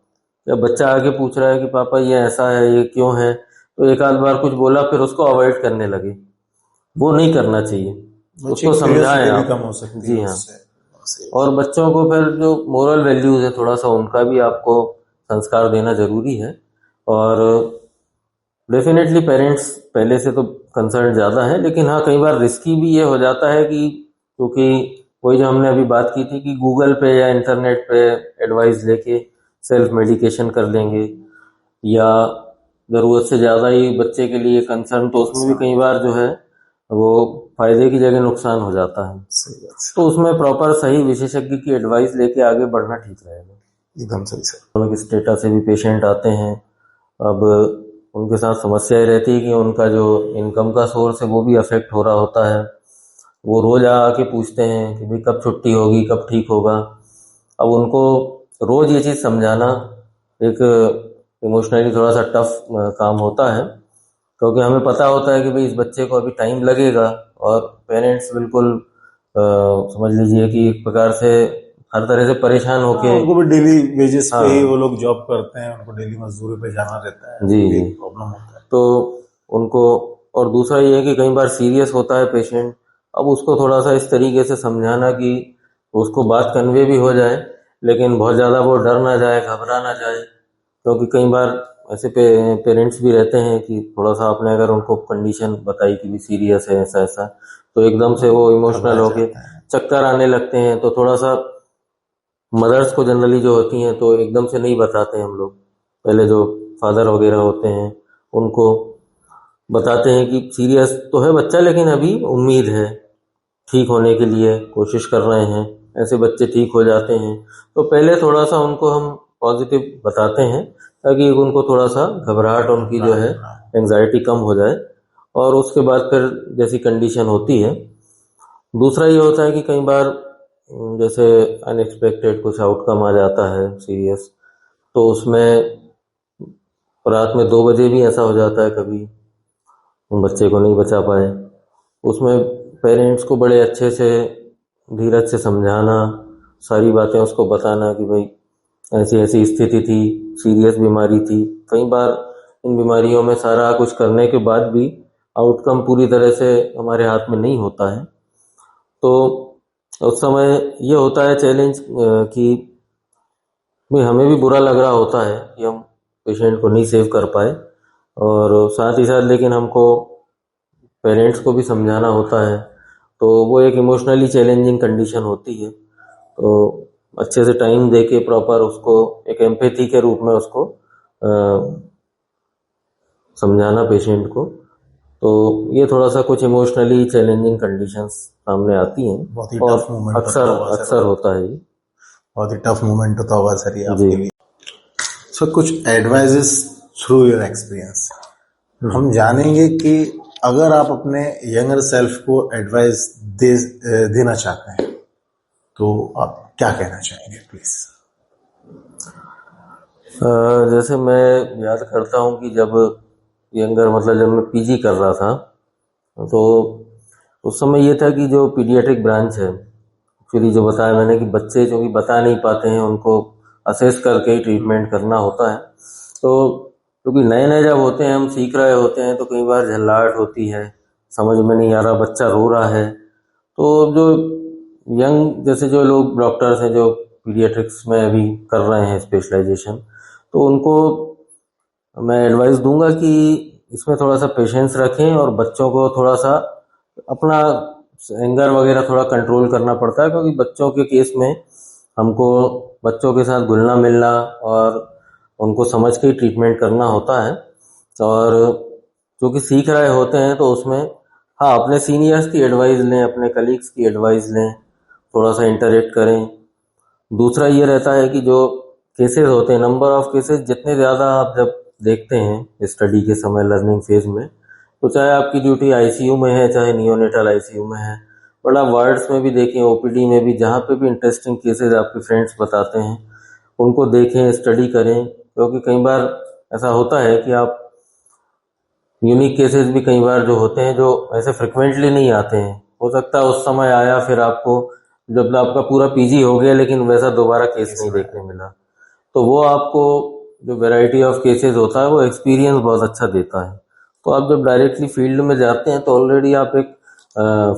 जब बच्चा आगे पूछ रहा है कि पापा ये ऐसा है, ये क्यों है, तो एक आध बार कुछ बोला फिर उसको अवॉइड करने लगे, वो नहीं करना चाहिए। उसको समझाएं भी आप। कम हो सकती जी है हाँ। उससे। और बच्चों को फिर जो मोरल वैल्यूज है थोड़ा सा उनका भी आपको संस्कार देना जरूरी है। और डेफिनेटली पेरेंट्स पहले से तो कंसर्न ज़्यादा है, लेकिन हाँ कई बार रिस्की भी ये हो जाता है कि क्योंकि वही जो हमने अभी बात की थी कि गूगल पे या इंटरनेट पे एडवाइस लेके सेल्फ मेडिकेशन कर लेंगे, या ज़रूरत से ज़्यादा ही बच्चे के लिए कंसर्न, तो उसमें भी कई बार जो है वो फायदे की जगह नुकसान हो जाता है। सही बात तो उसमें प्रॉपर सही विशेषज्ञ की एडवाइस लेके आगे बढ़ना ठीक रहेगा। एकदम सही सर। इकोनॉमिक स्टेटस से भी पेशेंट आते हैं, अब उनके साथ समस्या ये रहती है कि उनका जो इनकम का सोर्स है वो भी अफेक्ट हो रहा होता है। वो रोज आके पूछते हैं कि भाई कब छुट्टी होगी, कब ठीक होगा। अब उनको रोज ये चीज़ समझाना एक इमोशनली थोड़ा सा टफ काम होता है, क्योंकि हमें पता होता है कि भाई इस बच्चे को अभी टाइम लगेगा, और पेरेंट्स बिल्कुल समझ लीजिए कि एक प्रकार से हर तरह से परेशान होके, उनको भी डेली वेजेस पे ही हाँ वो लोग जॉब करते हैं, उनको डेली मजदूरी पे जाना रहता है, जी तो ये जी, प्रॉब्लम होता है। तो उनको, और दूसरा ये है कि कई बार सीरियस होता है पेशेंट। अब उसको थोड़ा सा इस तरीके से समझाना कि उसको बात कन्वे भी हो जाए, लेकिन बहुत ज़्यादा वो डर ना जाए, घबरा ना जाए, क्योंकि कई बार ऐसे पेरेंट्स भी रहते हैं कि थोड़ा सा आपने अगर उनको कंडीशन बताई कि भी सीरियस है ऐसा ऐसा, तो एकदम से वो इमोशनल घबरा होके जाता है। चक्कर आने लगते हैं। तो थोड़ा सा मदर्स को जनरली जो होती हैं तो एकदम से नहीं बताते हैं हम लोग, पहले जो फादर वगैरह होते हैं उनको बताते हैं कि सीरियस तो है बच्चा, लेकिन अभी उम्मीद है, ठीक होने के लिए कोशिश कर रहे हैं, ऐसे बच्चे ठीक हो जाते हैं। तो पहले थोड़ा सा उनको हम पॉजिटिव बताते हैं, ताकि उनको थोड़ा सा घबराहट उनकी जो है एंजाइटी कम हो जाए, और उसके बाद फिर जैसी कंडीशन होती है। दूसरा ये होता है कि कई बार जैसे अनएक्सपेक्टेड कुछ आउटकम आ जाता है सीरियस, तो उसमें रात में 2 बजे भी ऐसा हो जाता है कभी, उन बच्चे को नहीं बचा पाए। उसमें पेरेंट्स को बड़े अच्छे से धीरज से समझाना, सारी बातें उसको बताना कि भाई ऐसी ऐसी स्थिति थी, सीरियस बीमारी थी। कई बार इन बीमारियों में सारा कुछ करने के बाद भी आउटकम पूरी तरह से हमारे हाथ में नहीं होता है। तो उस समय ये होता है चैलेंज कि भाई हमें भी बुरा लग रहा होता है कि हम पेशेंट को नहीं सेव कर पाए, और साथ ही साथ लेकिन हमको पेरेंट्स को भी समझाना होता है, तो वो एक इमोशनली चैलेंजिंग कंडीशन होती है। तो अच्छे से टाइम दे के प्रॉपर उसको एक एम्पैथी के रूप में उसको समझाना पेशेंट को, तो ये थोड़ा सा कुछ इमोशनली चैलेंजिंग कंडीशंस सामने आती हैं, बहुत ही और टफ मोमेंट अक्सर अक्सर होता है ये। बहुत ही टफ मोमेंट होता होगा सर ये जी। आपके लिए। सर कुछ एडवाइजेस थ्रू योर एक्सपीरियंस हम जानेंगे कि अगर आप अपने यंगर सेल्फ को एडवाइस देना चाहते हैं तो आप क्या कहना चाहेंगे प्लीज। जैसे मैं याद करता हूँ कि जब यंगर मतलब जब मैं पीजी कर रहा था, तो उस समय ये था कि जो पीडियाट्रिक ब्रांच है, एक्चुअली जो बताया मैंने कि बच्चे जो कि बता नहीं पाते हैं उनको असेस करके ही ट्रीटमेंट करना होता है। तो क्योंकि नए नए जब होते हैं, हम सीख रहे होते हैं, तो कई बार झल्लाहट होती है, समझ में नहीं आ रहा, बच्चा रो रहा है। तो जो यंग जैसे जो लोग डॉक्टर्स हैं जो पीडियाट्रिक्स में अभी कर रहे हैं स्पेशलाइजेशन, तो उनको मैं एडवाइस दूंगा कि इसमें थोड़ा सा पेशेंस रखें, और बच्चों को थोड़ा सा अपना एंगर वगैरह थोड़ा कंट्रोल करना पड़ता है, क्योंकि बच्चों के केस में हमको बच्चों के साथ घुलना मिलना और उनको समझ के ही ट्रीटमेंट करना होता है। और जो कि सीख रहे होते हैं तो उसमें हाँ अपने सीनियर्स की एडवाइस लें, अपने कलीग्स की एडवाइस लें, थोड़ा सा इंटरेक्ट करें। दूसरा ये रहता है कि जो केसेस होते हैं, नंबर ऑफ केसेस जितने ज़्यादा आप जब देखते हैं स्टडी के समय लर्निंग फेज में, तो चाहे आपकी ड्यूटी आईसीयू में है, चाहे नियोनेटल आईसीयू में है, बड़ा वार्ड्स में भी देखें, ओपीडी में भी, जहाँ पे भी इंटरेस्टिंग केसेस आपके फ्रेंड्स बताते हैं उनको देखें, स्टडी करें, क्योंकि कई बार ऐसा होता है कि आप यूनिक केसेस भी कई बार जो होते हैं जो ऐसे फ्रिक्वेंटली नहीं आते हैं, हो सकता है उस समय आया, फिर आपको जब आपका पूरा पीजी हो गया लेकिन वैसा दोबारा केस नहीं देखने मिला, तो वो आपको जो वैरायटी ऑफ केसेस होता है वो एक्सपीरियंस बहुत अच्छा देता है। तो आप जब डायरेक्टली फील्ड में जाते हैं तो ऑलरेडी आप एक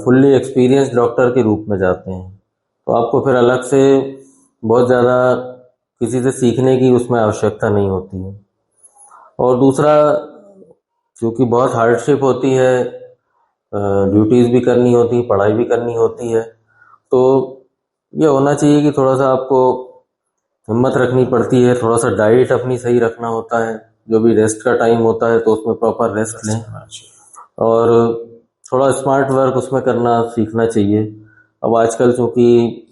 फुल्ली एक्सपीरियंस डॉक्टर के रूप में जाते हैं, तो आपको फिर अलग से बहुत ज़्यादा किसी से सीखने की उसमें आवश्यकता नहीं होती है। और दूसरा, क्योंकि बहुत हार्डशिप होती है, ड्यूटीज़ भी करनी होती है, पढ़ाई भी करनी होती है, तो ये होना चाहिए कि थोड़ा सा आपको हिम्मत रखनी पड़ती है, थोड़ा सा डाइट अपनी सही रखना होता है, जो भी रेस्ट का टाइम होता है तो उसमें प्रॉपर रेस्ट लें, और थोड़ा स्मार्ट वर्क उसमें करना सीखना चाहिए। अब आजकल चूँकि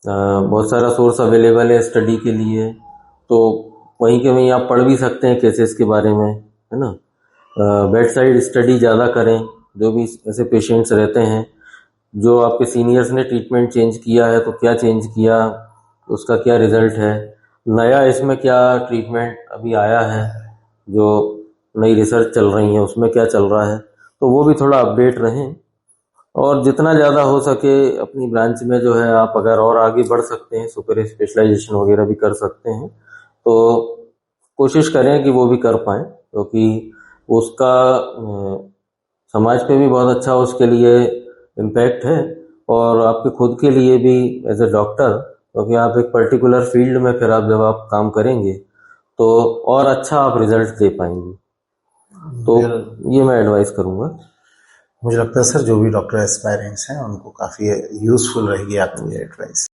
बहुत सारा सोर्स अवेलेबल है स्टडी के लिए, तो वहीं के वहीं आप पढ़ भी सकते हैं केसेस के बारे में, है ना। बेड साइड स्टडी ज़्यादा करें, जो भी ऐसे पेशेंट्स रहते हैं, जो आपके सीनियर्स ने ट्रीटमेंट चेंज किया है तो क्या चेंज किया, उसका क्या रिजल्ट है, नया इसमें क्या ट्रीटमेंट अभी आया है, जो नई रिसर्च चल रही है उसमें क्या चल रहा है, तो वो भी थोड़ा अपडेट रहें। और जितना ज़्यादा हो सके अपनी ब्रांच में जो है आप अगर और आगे बढ़ सकते हैं, सुपर स्पेशलाइजेशन वगैरह भी कर सकते हैं, तो कोशिश करें कि वो भी कर पाएँ, क्योंकि उसका समाज पे भी बहुत अच्छा उसके लिए इम्पैक्ट है, और आपके खुद के लिए भी एज ए डॉक्टर, क्योंकि आप एक पर्टिकुलर फील्ड में फिर आप जब आप काम करेंगे तो और अच्छा आप रिजल्ट दे पाएंगे। तो ये मैं एडवाइस करूँगा। मुझे लगता है सर जो भी डॉक्टर एस्पायरेंट्स हैं उनको काफ़ी यूज़फुल रहेगी आपकी ये एडवाइस।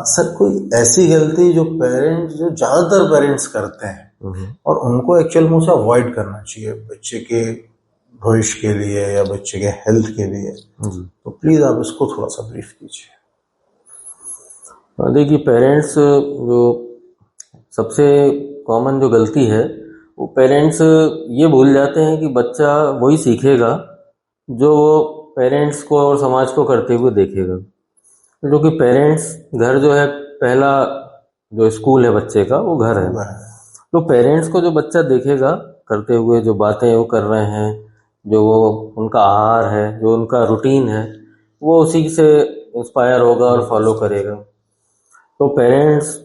सर कोई ऐसी गलती जो पेरेंट्स, जो ज़्यादातर पेरेंट्स करते हैं और उनको एक्चुअल में उसे अवॉइड करना चाहिए बच्चे के भविष्य के लिए या बच्चे के हेल्थ के लिए, तो प्लीज़ आप इसको थोड़ा सा ब्रीफ कीजिए। देखिए, पेरेंट्स जो सबसे कॉमन जो गलती है, वो पेरेंट्स ये भूल जाते हैं कि बच्चा वही सीखेगा जो वो पेरेंट्स को और समाज को करते हुए देखेगा। क्योंकि पेरेंट्स, घर जो है पहला जो स्कूल है बच्चे का, वो घर है। तो पेरेंट्स को जो बच्चा देखेगा करते हुए, जो बातें वो कर रहे हैं, जो वो उनका आहार है, जो उनका रूटीन है, वो उसी से इंस्पायर होगा और फॉलो करेगा। तो पेरेंट्स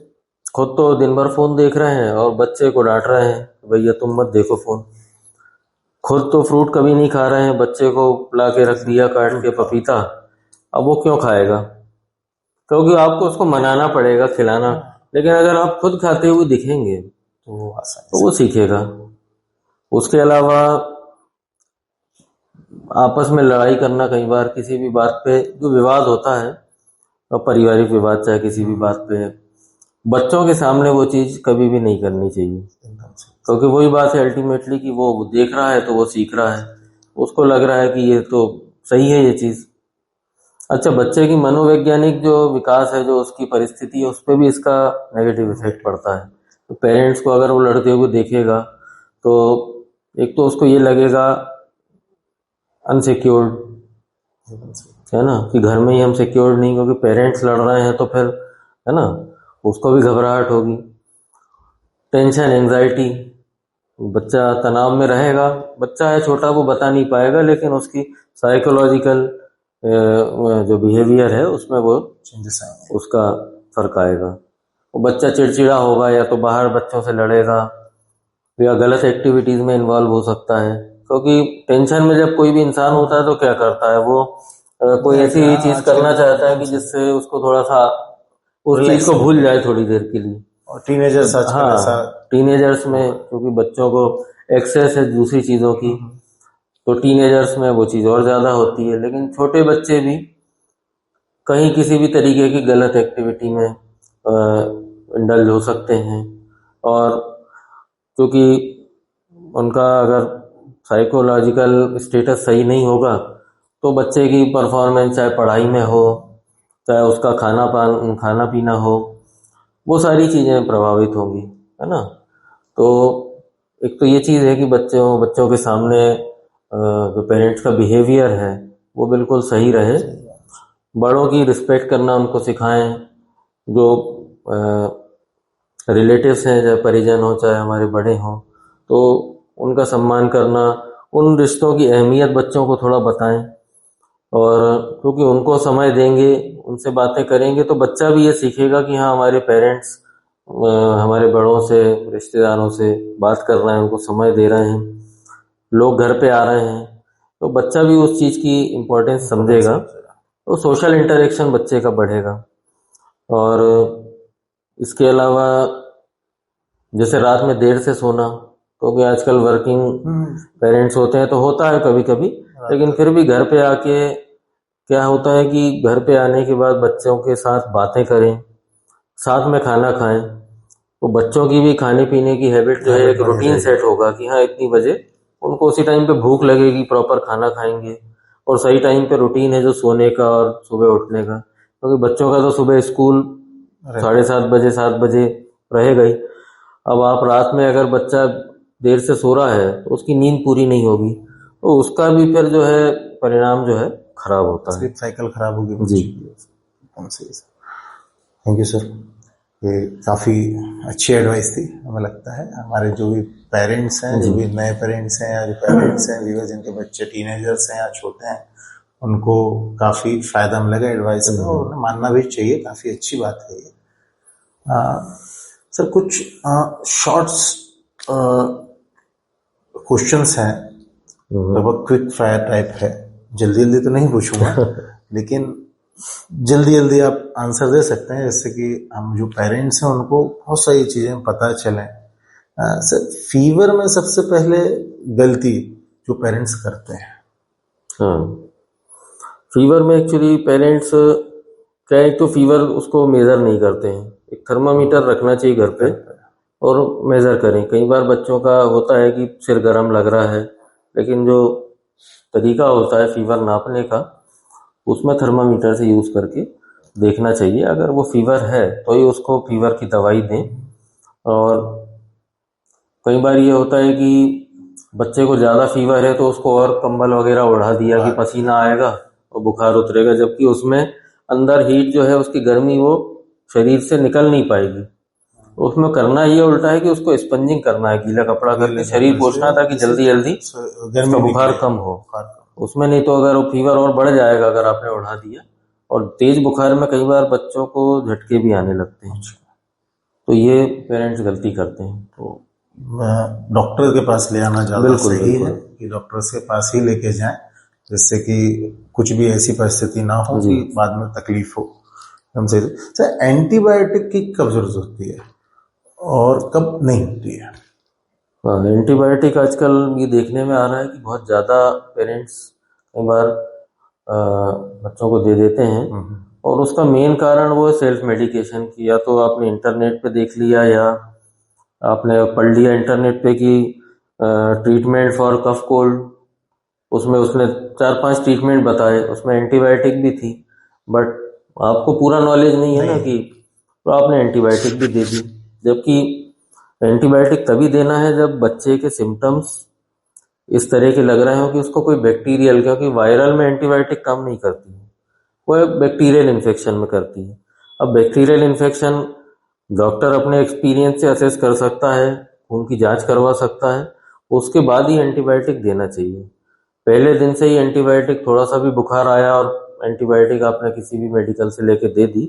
खुद तो दिन भर फ़ोन देख रहे हैं और बच्चे को डांट रहे हैं, भैया तुम मत देखो फ़ोन। खुद तो फ्रूट कभी नहीं खा रहे हैं, बच्चे को ला के रख दिया काट के पपीता, अब वो क्यों खाएगा? क्योंकि आपको उसको मनाना पड़ेगा, खिलाना। लेकिन अगर आप खुद खाते हुए दिखेंगे तो वो सीखेगा। उसके अलावा आपस में लड़ाई करना, कई बार किसी भी बात पे जो विवाद होता है, और पारिवारिक विवाद चाहे किसी भी बात पे, बच्चों के सामने वो चीज़ कभी भी नहीं करनी चाहिए। क्योंकि वही बात है अल्टीमेटली कि वो देख रहा है तो वो सीख रहा है, उसको लग रहा है कि ये तो सही है ये चीज़। अच्छा, बच्चे की मनोवैज्ञानिक जो विकास है, जो उसकी परिस्थिति है, उस पर भी इसका नेगेटिव इफेक्ट पड़ता है। तो पेरेंट्स को अगर वो लड़ते हुए देखेगा तो एक तो उसको ये लगेगा अनसिक्योर्ड, है ना, कि घर में ही हम सिक्योर्ड नहीं, क्योंकि पेरेंट्स लड़ रहे हैं, तो फिर है ना उसको भी घबराहट होगी, टेंशन, एंजाइटी, बच्चा तनाव में रहेगा। बच्चा है छोटा, वो बता नहीं पाएगा, लेकिन उसकी साइकोलॉजिकल जो बिहेवियर है उसमें वो चेंजेस आएंगे, उसका फर्क आएगा। वो बच्चा चिड़चिड़ा होगा, या तो बाहर बच्चों से लड़ेगा, या गलत एक्टिविटीज़ में इन्वॉल्व हो सकता है। क्योंकि टेंशन में जब कोई भी इंसान होता है तो क्या करता है वो, कोई ऐसी चीज़ करना चाहता है कि जिससे उसको थोड़ा सा उस चीज़ को भूल जाए थोड़ी देर के लिए। और टीनेजर्स आजकल ऐसा, टीनेजर्स में क्योंकि बच्चों को एक्सेस है दूसरी चीज़ों की, तो टीनेजर्स में वो चीज़ और ज़्यादा होती है। लेकिन छोटे बच्चे भी कहीं किसी भी तरीके की गलत एक्टिविटी में इंडल्ज हो सकते हैं, और क्योंकि उनका अगर साइकोलॉजिकल स्टेटस सही नहीं होगा तो बच्चे की परफॉर्मेंस, चाहे पढ़ाई में हो, चाहे उसका खाना पीना हो, वो सारी चीज़ें प्रभावित होंगी, है ना। तो एक तो ये चीज़ है कि बच्चों के सामने जो पेरेंट्स का बिहेवियर है वो बिल्कुल सही रहे। बड़ों की रिस्पेक्ट करना उनको सिखाएं, जो रिलेटिव्स हैं, चाहे परिजन हो चाहे हमारे बड़े हों, तो उनका सम्मान करना, उन रिश्तों की अहमियत बच्चों को थोड़ा बताएं। और क्योंकि उनको समय देंगे, उनसे बातें करेंगे तो बच्चा भी ये सीखेगा कि हाँ हमारे पेरेंट्स हमारे बड़ों से, रिश्तेदारों से बात कर रहे हैं, उनको समय दे रहे हैं, लोग घर पे आ रहे हैं, तो बच्चा भी उस चीज़ की इम्पोर्टेंस समझेगा, तो सोशल इंटरेक्शन बच्चे का बढ़ेगा। और इसके अलावा जैसे रात में देर से सोना, क्योंकि आजकल वर्किंग पेरेंट्स होते हैं तो होता है कभी कभी, लेकिन फिर भी घर पे आके क्या होता है कि घर पे आने के बाद बच्चों के साथ बातें करें, साथ में खाना खाएं, तो बच्चों की भी खाने पीने की हैबिट जो है एक रूटीन सेट होगा कि हाँ इतनी बजे उनको उसी टाइम पे भूख लगेगी, प्रॉपर खाना खाएंगे, और सही टाइम पे रूटीन है जो सोने का और सुबह उठने का, क्योंकि बच्चों का तो सुबह स्कूल 7:30 बजे 7 बजे रहेगा ही। अब आप रात में अगर बच्चा देर से सो रहा है तो उसकी नींद पूरी नहीं होगी, तो उसका भी फिर जो है परिणाम जो है खराब होता है, स्लीप साइकिल खराब होगी जी। एकदम सही सर। थैंक यू सर, ये काफ़ी अच्छी एडवाइस थी। हमें लगता है हमारे जो भी पेरेंट्स हैं, जो भी नए पेरेंट्स हैं या जो पेरेंट्स हैं व्यूअर्स जिनके बच्चे टीनेजर्स हैं या छोटे हैं, उनको काफ़ी फ़ायदा मिलेगा एडवाइस का, और उन्हें मानना भी चाहिए। काफ़ी अच्छी बात है ये। सर कुछ शॉर्ट्स क्वेश्चंस हैं, लगभग क्विक फायर टाइप है, जल्दी जल्दी तो नहीं पूछूंगा लेकिन जल्दी जल्दी आप आंसर दे सकते हैं, जैसे कि हम जो पेरेंट्स हैं उनको बहुत सारी चीज़ें पता चलें। सर फीवर में सबसे पहले गलती जो पेरेंट्स करते हैं? हाँ, फीवर में एक्चुअली पेरेंट्स क्या है, तो फीवर उसको मेज़र नहीं करते हैं। एक थर्मामीटर रखना चाहिए घर पे और मेज़र करें। कई बार बच्चों का होता है कि सिर गर्म लग रहा है, लेकिन जो तरीका होता है फीवर नापने का, उसमें थर्मामीटर से यूज़ करके देखना चाहिए। अगर वो फीवर है तो ही उसको फीवर की दवाई दें। और कई बार ये होता है कि बच्चे को ज़्यादा फीवर है तो उसको और कंबल वगैरह उड़ा दिया कि पसीना आएगा और बुखार उतरेगा, जबकि उसमें अंदर हीट जो है उसकी गर्मी वो शरीर से निकल नहीं पाएगी। उसमें करना ये उल्टा है कि उसको स्पंजिंग करना है, गीला कपड़ा करके शरीर पोंछना ताकि जल्दी जल्दी उसका बुखार कम हो। उसमें नहीं तो अगर वो फीवर और बढ़ जाएगा अगर आपने उड़ा दिया। और तेज बुखार में कई बार बच्चों को झटके भी आने लगते हैं, तो ये पेरेंट्स गलती करते हैं। तो डॉक्टर के पास ले आना ज़्यादा सही है कि डॉक्टर के पास ही लेके जाएं, जिससे कि कुछ भी ऐसी परिस्थिति ना हो कि बाद में तकलीफ हो। हमसे सर एंटीबायोटिक की कब जरूरत होती है और कब नहीं होती है? एंटीबायोटिक आजकल ये देखने में आ रहा है कि बहुत ज़्यादा पेरेंट्स कई बार बच्चों को दे देते हैं, और उसका मेन कारण वो है सेल्फ मेडिकेशन की। या तो आपने इंटरनेट पे देख लिया या आपने पढ़ लिया इंटरनेट पे कि ट्रीटमेंट फॉर कफ कोल्ड, उसमें उसने 4-5 ट्रीटमेंट बताए, उसमें एंटीबायोटिक भी थी, बट आपको पूरा नॉलेज नहीं है ना कि, तो आपने एंटीबायोटिक भी दे दी। जबकि एंटीबायोटिक तभी देना है जब बच्चे के सिम्टम्स इस तरह के लग रहे हो कि उसको कोई बैक्टीरियल, क्योंकि वायरल में एंटीबायोटिक काम नहीं करती है, वो बैक्टीरियल इन्फेक्शन में करती है। अब बैक्टीरियल इन्फेक्शन डॉक्टर अपने एक्सपीरियंस से असेस कर सकता है, उनकी जांच करवा सकता है, उसके बाद ही एंटीबायोटिक देना चाहिए। पहले दिन से ही एंटीबायोटिक, थोड़ा सा भी बुखार आया और एंटीबायोटिक आपने किसी भी मेडिकल से लेके दे दी,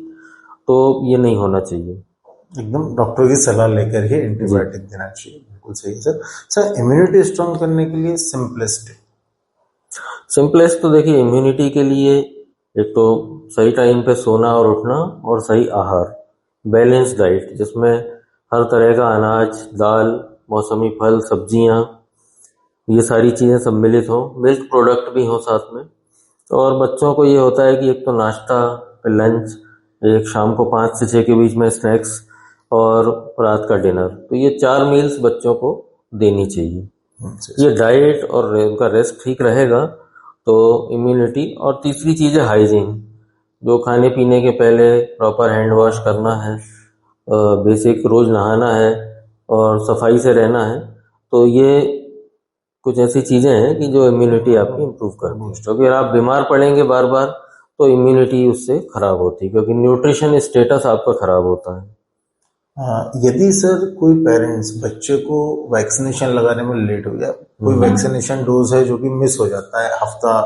तो ये नहीं होना चाहिए। एकदम डॉक्टर की सलाह लेकर ही एंटीबायोटिक देना चाहिए। बिल्कुल सही है सर। सर इम्यूनिटी स्ट्रॉन्ग करने के लिए सिंपलेस्ट तो देखिए, इम्यूनिटी के लिए एक तो सही टाइम पे सोना और उठना, और सही आहार, बैलेंस डाइट जिसमें हर तरह का अनाज, दाल, मौसमी फल, सब्जियां, ये सारी चीज़ें सम्मिलित हों, मिल्क प्रोडक्ट भी हों साथ में। और बच्चों को ये होता है कि एक तो नाश्ता, फिर लंच, एक शाम को 5 से 6 के बीच में स्नैक्स, और रात का डिनर, तो ये 4 मील्स बच्चों को देनी चाहिए। ये डाइट और उनका रेस्ट ठीक रहेगा तो इम्यूनिटी। और तीसरी चीज़ है हाइजीन, जो खाने पीने के पहले प्रॉपर हैंड वॉश करना है, बेसिक रोज़ नहाना है और सफाई से रहना है। तो ये कुछ ऐसी चीज़ें हैं कि जो इम्यूनिटी आपकी इम्प्रूव करती है। तो अगर आप बीमार पड़ेंगे बार बार तो इम्यूनिटी उससे ख़राब होती है, क्योंकि न्यूट्रिशन स्टेटस आपका ख़राब होता है। यदि सर कोई पेरेंट्स बच्चे को वैक्सीनेशन लगाने में लेट हो गया, कोई वैक्सीनेशन डोज है जो कि मिस हो जाता है, हफ्ता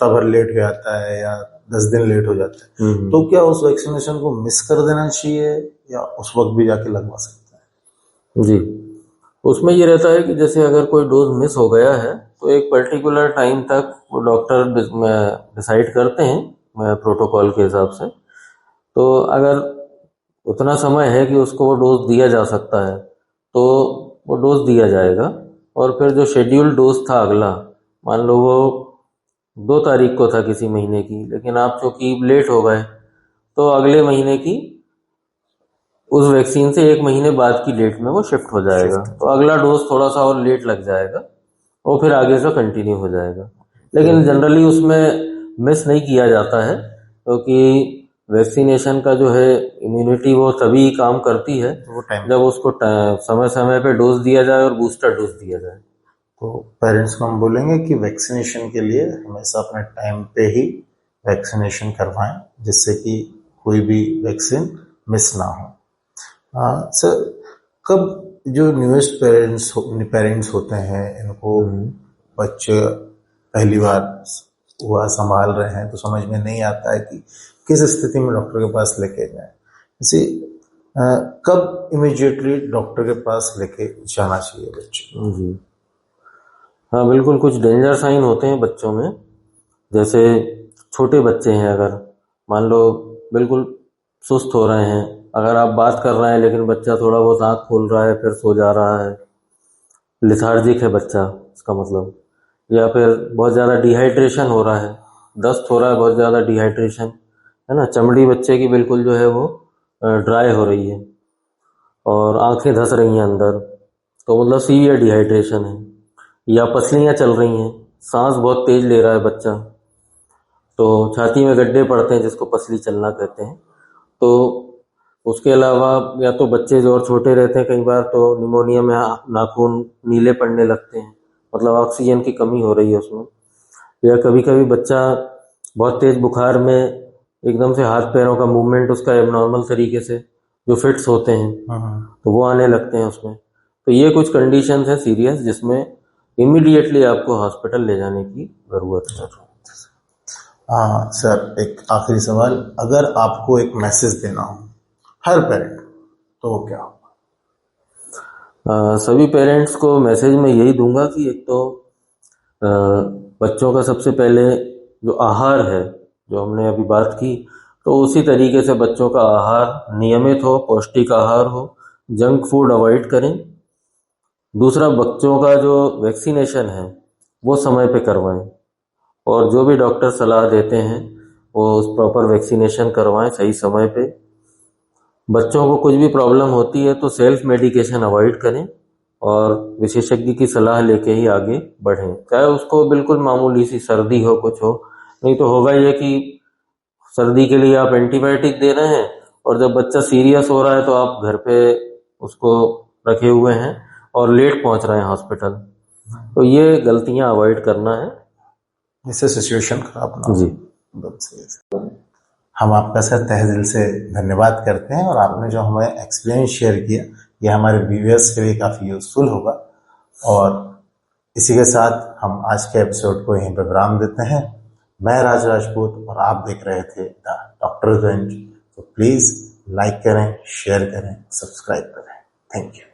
भर लेट हो जाता है या 10 दिन लेट हो जाता है, तो क्या उस वैक्सीनेशन को मिस कर देना चाहिए या उस वक्त भी जाके लगवा सकते हैं? जी, उसमें ये रहता है कि जैसे अगर कोई डोज मिस हो गया है तो एक पर्टिकुलर टाइम तक वो डॉक्टर डिसाइड करते हैं प्रोटोकॉल के हिसाब से। तो अगर उतना समय है कि उसको वो डोज दिया जा सकता है तो वो डोज दिया जाएगा। और फिर जो शेड्यूल्ड डोज था अगला, मान लो वो 2 तारीख को था किसी महीने की, लेकिन आप चूंकि लेट हो गए तो अगले महीने की उस वैक्सीन से 1 महीने बाद की डेट में वो शिफ्ट हो जाएगा। तो अगला डोज थोड़ा सा और लेट लग जाएगा और फिर आगे से कंटिन्यू हो जाएगा। लेकिन जनरली उसमें मिस नहीं किया जाता है, क्योंकि वैक्सीनेशन का जो है इम्यूनिटी वो तभी काम करती है जब उसको समय समय पे डोज दिया जाए और बूस्टर डोज दिया जाए। तो पेरेंट्स को हम बोलेंगे कि वैक्सीनेशन के लिए हमेशा अपने टाइम पे ही वैक्सीनेशन करवाएं, जिससे कि कोई भी वैक्सीन मिस ना हो। सर, कब जो न्यूएस्ट पेरेंट्स होते हैं, इनको बच्चे पहली बार हुआ संभाल रहे हैं तो समझ में नहीं आता है कि किस स्थिति में डॉक्टर के पास लेके जाएं, इसे कब इमीडिएटली डॉक्टर के पास लेके जाना चाहिए बच्चे? जी हाँ, बिल्कुल। कुछ डेंजर साइन होते हैं बच्चों में, जैसे छोटे बच्चे हैं, अगर मान लो बिल्कुल सुस्त हो रहे हैं, अगर आप बात कर रहे हैं लेकिन बच्चा थोड़ा बहुत आँख खोल रहा है फिर सो जा रहा है, लिथार्जिक है बच्चा इसका मतलब, या फिर बहुत ज़्यादा डिहाइड्रेशन हो रहा है, दस्त हो रहा है, बहुत ज़्यादा डिहाइड्रेशन है ना, चमड़ी बच्चे की बिल्कुल जो है वो ड्राई हो रही है और आंखें धस रही हैं अंदर, तो मतलब सीवियर डिहाइड्रेशन है। या पसलियाँ चल रही हैं, सांस बहुत तेज ले रहा है बच्चा, तो छाती में गड्ढे पड़ते हैं जिसको पसली चलना कहते हैं। तो उसके अलावा या तो बच्चे जो और छोटे रहते हैं, कई बार तो निमोनिया में नाखून नीले पड़ने लगते हैं, मतलब ऑक्सीजन की कमी हो रही है उसमें। या कभी कभी बच्चा बहुत तेज बुखार में एकदम से हाथ पैरों का मूवमेंट उसका एबनॉर्मल तरीके से जो फिट्स होते हैं तो वो आने लगते हैं उसमें। तो ये कुछ कंडीशंस हैं सीरियस जिसमें इमीडिएटली आपको हॉस्पिटल ले जाने की ज़रूरत है। सर, एक आखिरी सवाल, अगर आपको एक मैसेज देना हो हर पेरेंट तो वो क्या होगा? सभी पेरेंट्स को मैसेज में यही दूंगा कि एक तो बच्चों का सबसे पहले जो आहार है, जो हमने अभी बात की, तो उसी तरीके से बच्चों का आहार नियमित हो, पौष्टिक आहार हो, जंक फूड अवॉइड करें। दूसरा, बच्चों का जो वैक्सीनेशन है वो समय पे करवाएं और जो भी डॉक्टर सलाह देते हैं वो उस प्रॉपर वैक्सीनेशन करवाएं सही समय पे। बच्चों को कुछ भी प्रॉब्लम होती है तो सेल्फ मेडिकेशन अवॉइड करें और विशेषज्ञ की सलाह लेके ही आगे बढ़ें, चाहे उसको बिल्कुल मामूली सी सर्दी हो, कुछ हो। नहीं तो होगा ये कि सर्दी के लिए आप एंटीबायोटिक दे रहे हैं और जब बच्चा सीरियस हो रहा है तो आप घर पे उसको रखे हुए हैं और लेट पहुंच रहे हैं हॉस्पिटल। तो ये गलतियां अवॉइड करना है, इससे सिचुएशन खराब ना हो। जी। हम आपका सर तहे दिल से धन्यवाद करते हैं और आपने जो हमें एक्सपीरियंस शेयर किया ये हमारे व्यूअर्स के लिए काफ़ी यूजफुल होगा। और इसी के साथ हम आज के एपिसोड को यहीं पर विराम देते हैं। मैं राज राजपूत और आप देख रहे थे द डॉक्टर बेंच। तो प्लीज़ लाइक करें, शेयर करें, सब्सक्राइब करें। Thank you.